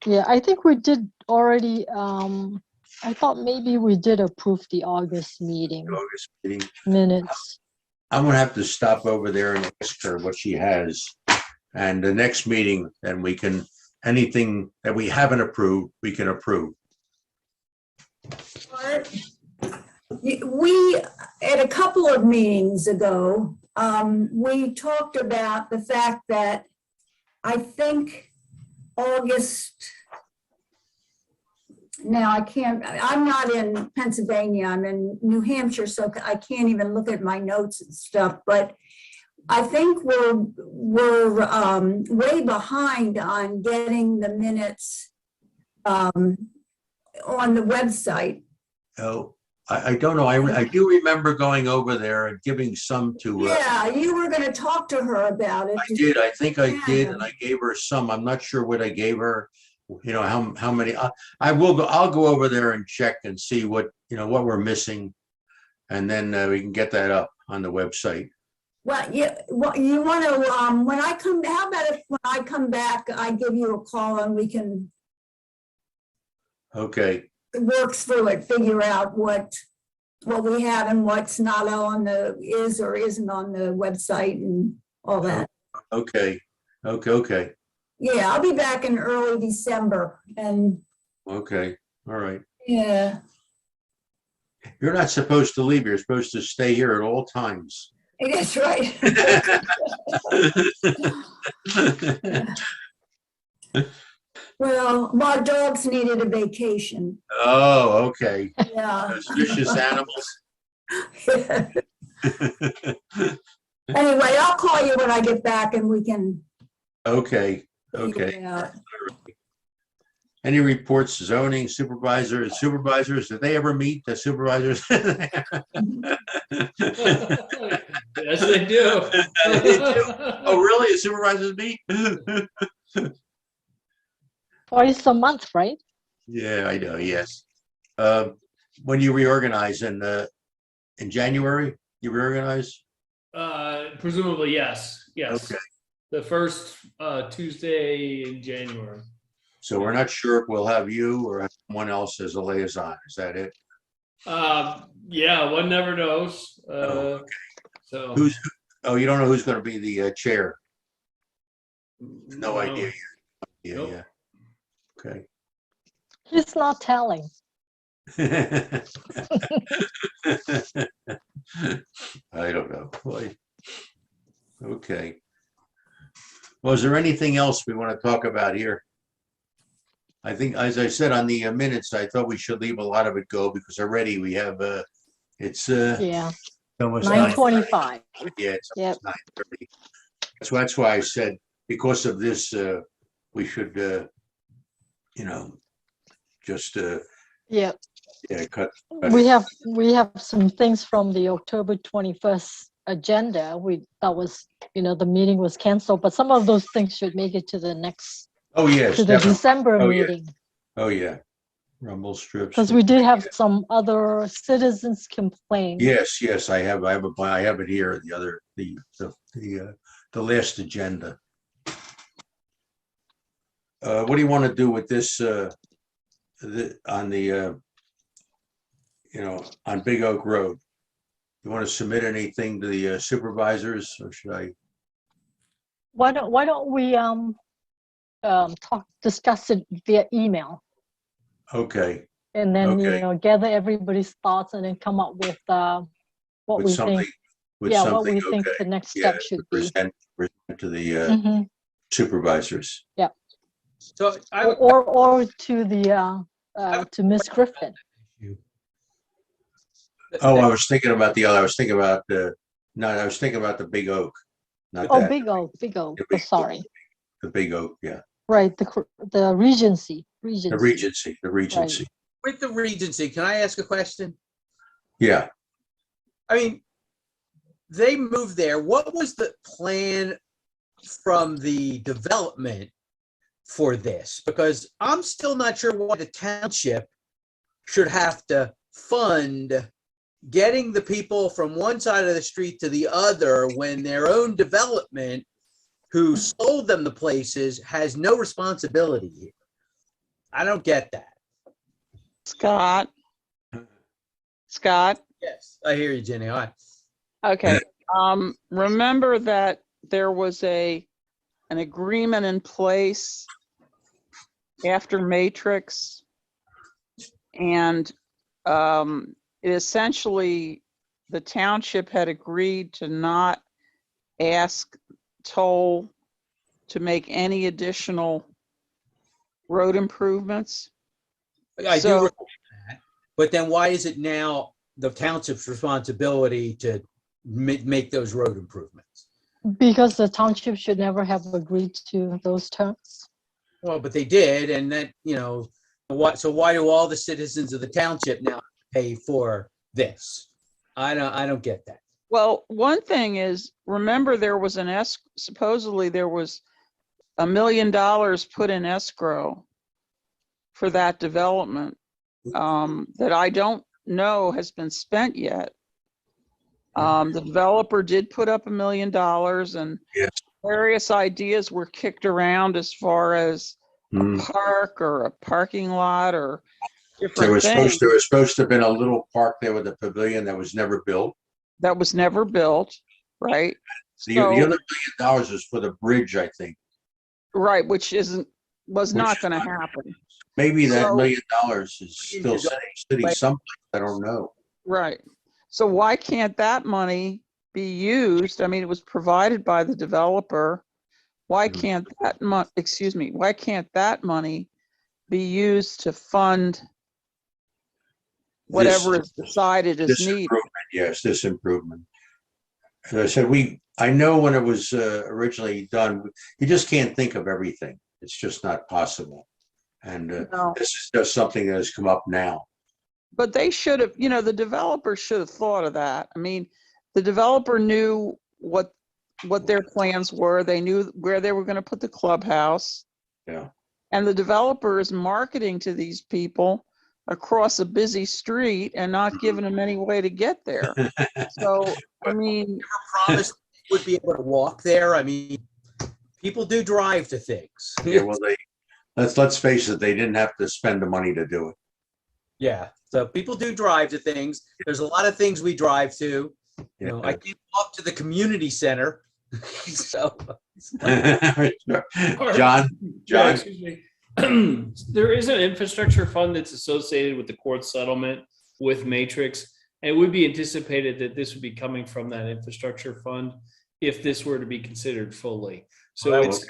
D: Yeah, I think we did already. I thought maybe we did approve the August meeting
J: August meeting.
D: minutes.
J: I'm gonna have to stop over there and ask her what she has. And the next meeting, then we can, anything that we haven't approved, we can approve.
P: We, at a couple of meetings ago, we talked about the fact that I think August, now I'm not in Pennsylvania, I'm in New Hampshire, so I can't even look at my notes and stuff, but I think we're way behind on getting the minutes on the website.
J: Oh, I don't know. I do remember going over there and giving some to.
P: Yeah, you were going to talk to her about it.
J: I did. I think I did, and I gave her some. I'm not sure what I gave her. You know how many. I'll go over there and check and see what what we're missing, and then we can get that up on the website.
P: Well, yeah. Well, you want to when I come. How about if when I come back, I give you a call and we can.
J: Okay.
P: Work through it, figure out what we have and what's not on is or isn't on the website and all that.
J: Okay. Okay.
P: Yeah, I'll be back in early December and.
J: Okay. All right.
P: Yeah.
J: You're not supposed to leave. You're supposed to stay here at all times.
P: That's right. Well, my dogs needed a vacation.
J: Oh, okay.
P: Yeah.
J: Those vicious animals.
P: Anyway, I'll call you when I get back and we can.
J: Okay. Any reports, zoning supervisors, did they ever meet the supervisors?
M: Yes, they do.
J: They do? Oh, really? The supervisors meet?
D: Twice a month, right?
J: Yeah, I know, yes. When you reorganize in January, you reorganize?
M: Presumably, yes. Yes.
J: Okay.
M: The first Tuesday in January.
J: So we're not sure if we'll have you or someone else as a liaison. Is that it?
M: Yeah, one never knows.
J: Okay.
M: So
J: you don't know who's going to be the chair? No idea yet. Yeah,
M: Nope.
J: yeah. Okay.
D: He's not telling.
J: I don't know. Boy. Okay. Well, is there anything else we want to talk about here? I think, as I said on the minutes, I thought we should leave a lot of it go because already we have, it's
D: Yeah.
J: almost
D: 9:25.
J: Yeah, it's
D: Yep.
J: almost 9:30. That's why I said because of this, we should, just,
D: Yeah,
J: cut.
D: we have some things from the October 21st agenda. That was, the meeting was canceled, but some of those things should make it to the next,
J: Oh, yes.
D: to the
J: definitely.
D: December
J: Oh, yeah.
D: meeting.
J: Oh, yeah. Rumble strips.
D: Because we did have some other citizens complain.
J: Yes, I have it here, the last agenda. What do you want to do with this, on the, on Big Oak Road? You want to submit anything to the supervisors, or should I?
D: Why don't we discuss it via email,
J: Okay.
D: and then
J: Okay.
D: gather everybody's thoughts and then come up with what
J: With
D: we
J: something-
D: think.
J: with
D: Yeah, what
J: something,
D: we think
J: okay.
D: the next
J: Yeah,
D: step should be.
J: present to the
D: Mhm.
J: supervisors.
F: So I,
D: Or to the to Miss Griffin.
J: Oh, I was thinking about the other. I was thinking about the Big Oak. Not
D: Oh,
J: that.
D: Big Oak.
J: The
D: Oh, sorry.
J: The Big Oak, yeah.
D: Right, the Regency.
J: The Regency.
F: with the Regency, can I ask a question?
J: Yeah.
F: I mean, they moved there. What was the plan from the development for this? Because I'm still not sure why the township should have to fund getting the people from one side of the street to the other when their own development, who sold them the places, has no responsibility here. I don't get that.
O: Scott?
F: Yes, I hear you, Jenny. All right.
O: Okay. Remember that there was an agreement in place after Matrix, and essentially the township had agreed to not ask Toll to make any additional road improvements.
F: I do recall that, but then why is it now the township's responsibility to make those road improvements?
D: Because the township should never have agreed to those terms.
F: Well, but they did, and that, so why do all the citizens of the township now pay for this? I don't get that.
O: Well, one thing is, remember there was supposedly there was $1 million put in escrow for that development that I don't know has been spent yet. The developer did put up $1 million, and
J: Yes.
O: various ideas were kicked around as far as a park or a parking lot or different things.
J: There was supposed to have been a little park there with a pavilion that was never built.
O: That was never built, right?
J: The other $1 million was for the bridge, I think.
O: Right, which was not going to happen.
J: Maybe that
O: So-
J: $1 million is still sitting someplace. I don't know.
O: Right. So why can't that money be used? I mean, it was provided by the developer. Why can't that why can't that money be used to fund whatever is decided is
J: This
O: needed?
J: improvement, yes, this improvement. As I said, I know when it was originally done, you just can't think of everything. It's just not possible. And
O: No.
J: this is just something that has come up now.
O: But they should have, the developer should have thought of that. I mean, the developer knew what their plans were. They knew where they were going to put the clubhouse.
J: Yeah.
O: And the developer is marketing to these people across a busy street and not giving them any way to get there. So, I mean,
F: Never promised they would be able to walk there. I mean, people do drive to things.
J: Yeah, well, let's face it, they didn't have to spend the money to do it.
F: Yeah. So people do drive to things. There's a lot of things we drive to. I can't walk to the community center. So,
J: John?
M: Yeah, excuse me. There is an infrastructure fund that's associated with the court settlement with Matrix. And it would be anticipated that this would be coming from that infrastructure fund if this were to be considered fully. So it's,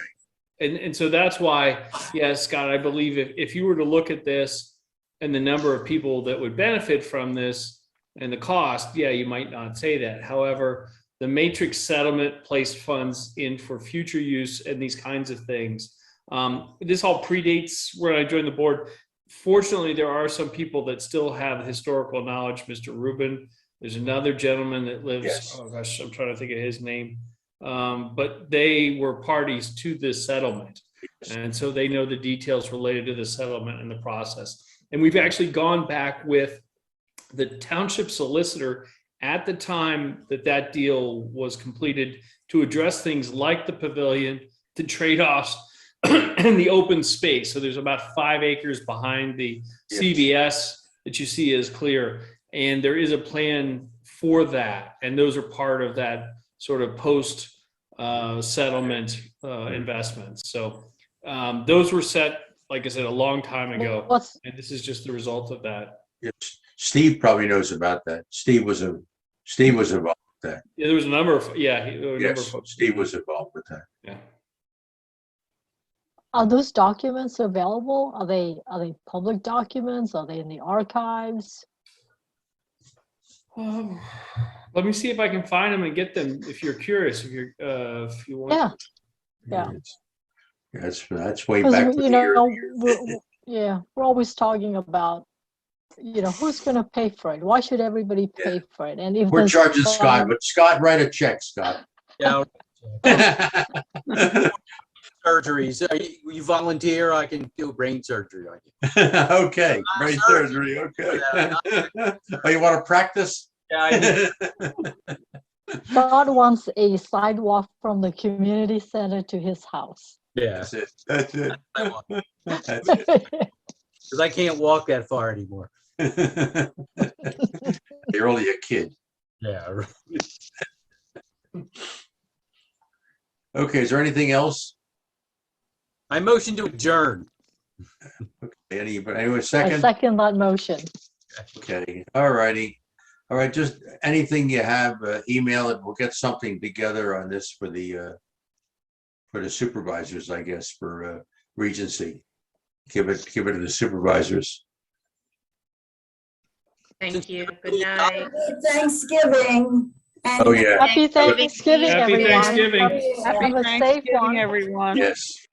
M: and so that's why, yes, Scott, I believe if you were to look at this and the number of people that would benefit from this and the cost, yeah, you might not say that. However, the matrix settlement placed funds in for future use and these kinds of things. This all predates when I joined the board. Fortunately, there are some people that still have historical knowledge. Mr. Rubin, there's another gentleman that lives,
J: Yes.
M: oh gosh, I'm trying to think of his name. But they were parties to this settlement. And so they know the details related to the settlement and the process. And we've actually gone back with the township solicitor at the time that that deal was completed to address things like the pavilion, the trade-offs, and the open space. So there's about 5 acres behind the CVS that you see is clear. And there is a plan for that. And those are part of that sort of post settlement investments. So those were set, like I said, a long time ago. And this is just the result of that.
J: Yes. Steve probably knows about that. Steve was involved with that.
M: Yeah, there was a number of,
J: Yes, Steve was involved with that.
M: Yeah.
D: Are those documents available? Are they public documents? Are they in the archives?
M: Let me see if I can find them and get them. If you're curious, if you want.
D: Yeah.
J: That's way
D: 'Cause,
J: back.
D: you know, we're always talking about, you know, who's going to pay for it? Why should everybody pay for it? And if
J: We're
D: there's
J: charging Scott, but Scott, write a check, Scott.
F: Yeah. Surgeries. You volunteer, I can do brain surgery on you.
J: Okay, brain surgery. Okay. Oh, you want to practice?
F: Yeah.
D: God wants a sidewalk from the community center to his house.
F: Yeah.
J: That's it. That's it. That's it.
F: Because I can't walk that far anymore.
J: You're only a kid.
F: Yeah.
J: Okay, is there anything else?
F: I motion to adjourn.
J: Okay, anyone
D: I
J: second?
D: second that motion.
J: Okay, all righty. All right, just anything you have, email it. We'll get something together on this for the supervisors, I guess, for Regency. Give it to the supervisors.
L: Thank you. Good night.
P: Thanksgiving.
J: Oh, yeah.
D: Happy Thanksgiving,
M: Happy
D: everyone.
M: Thanksgiving.
D: Have a safe one.
O: everyone.
J: Yes.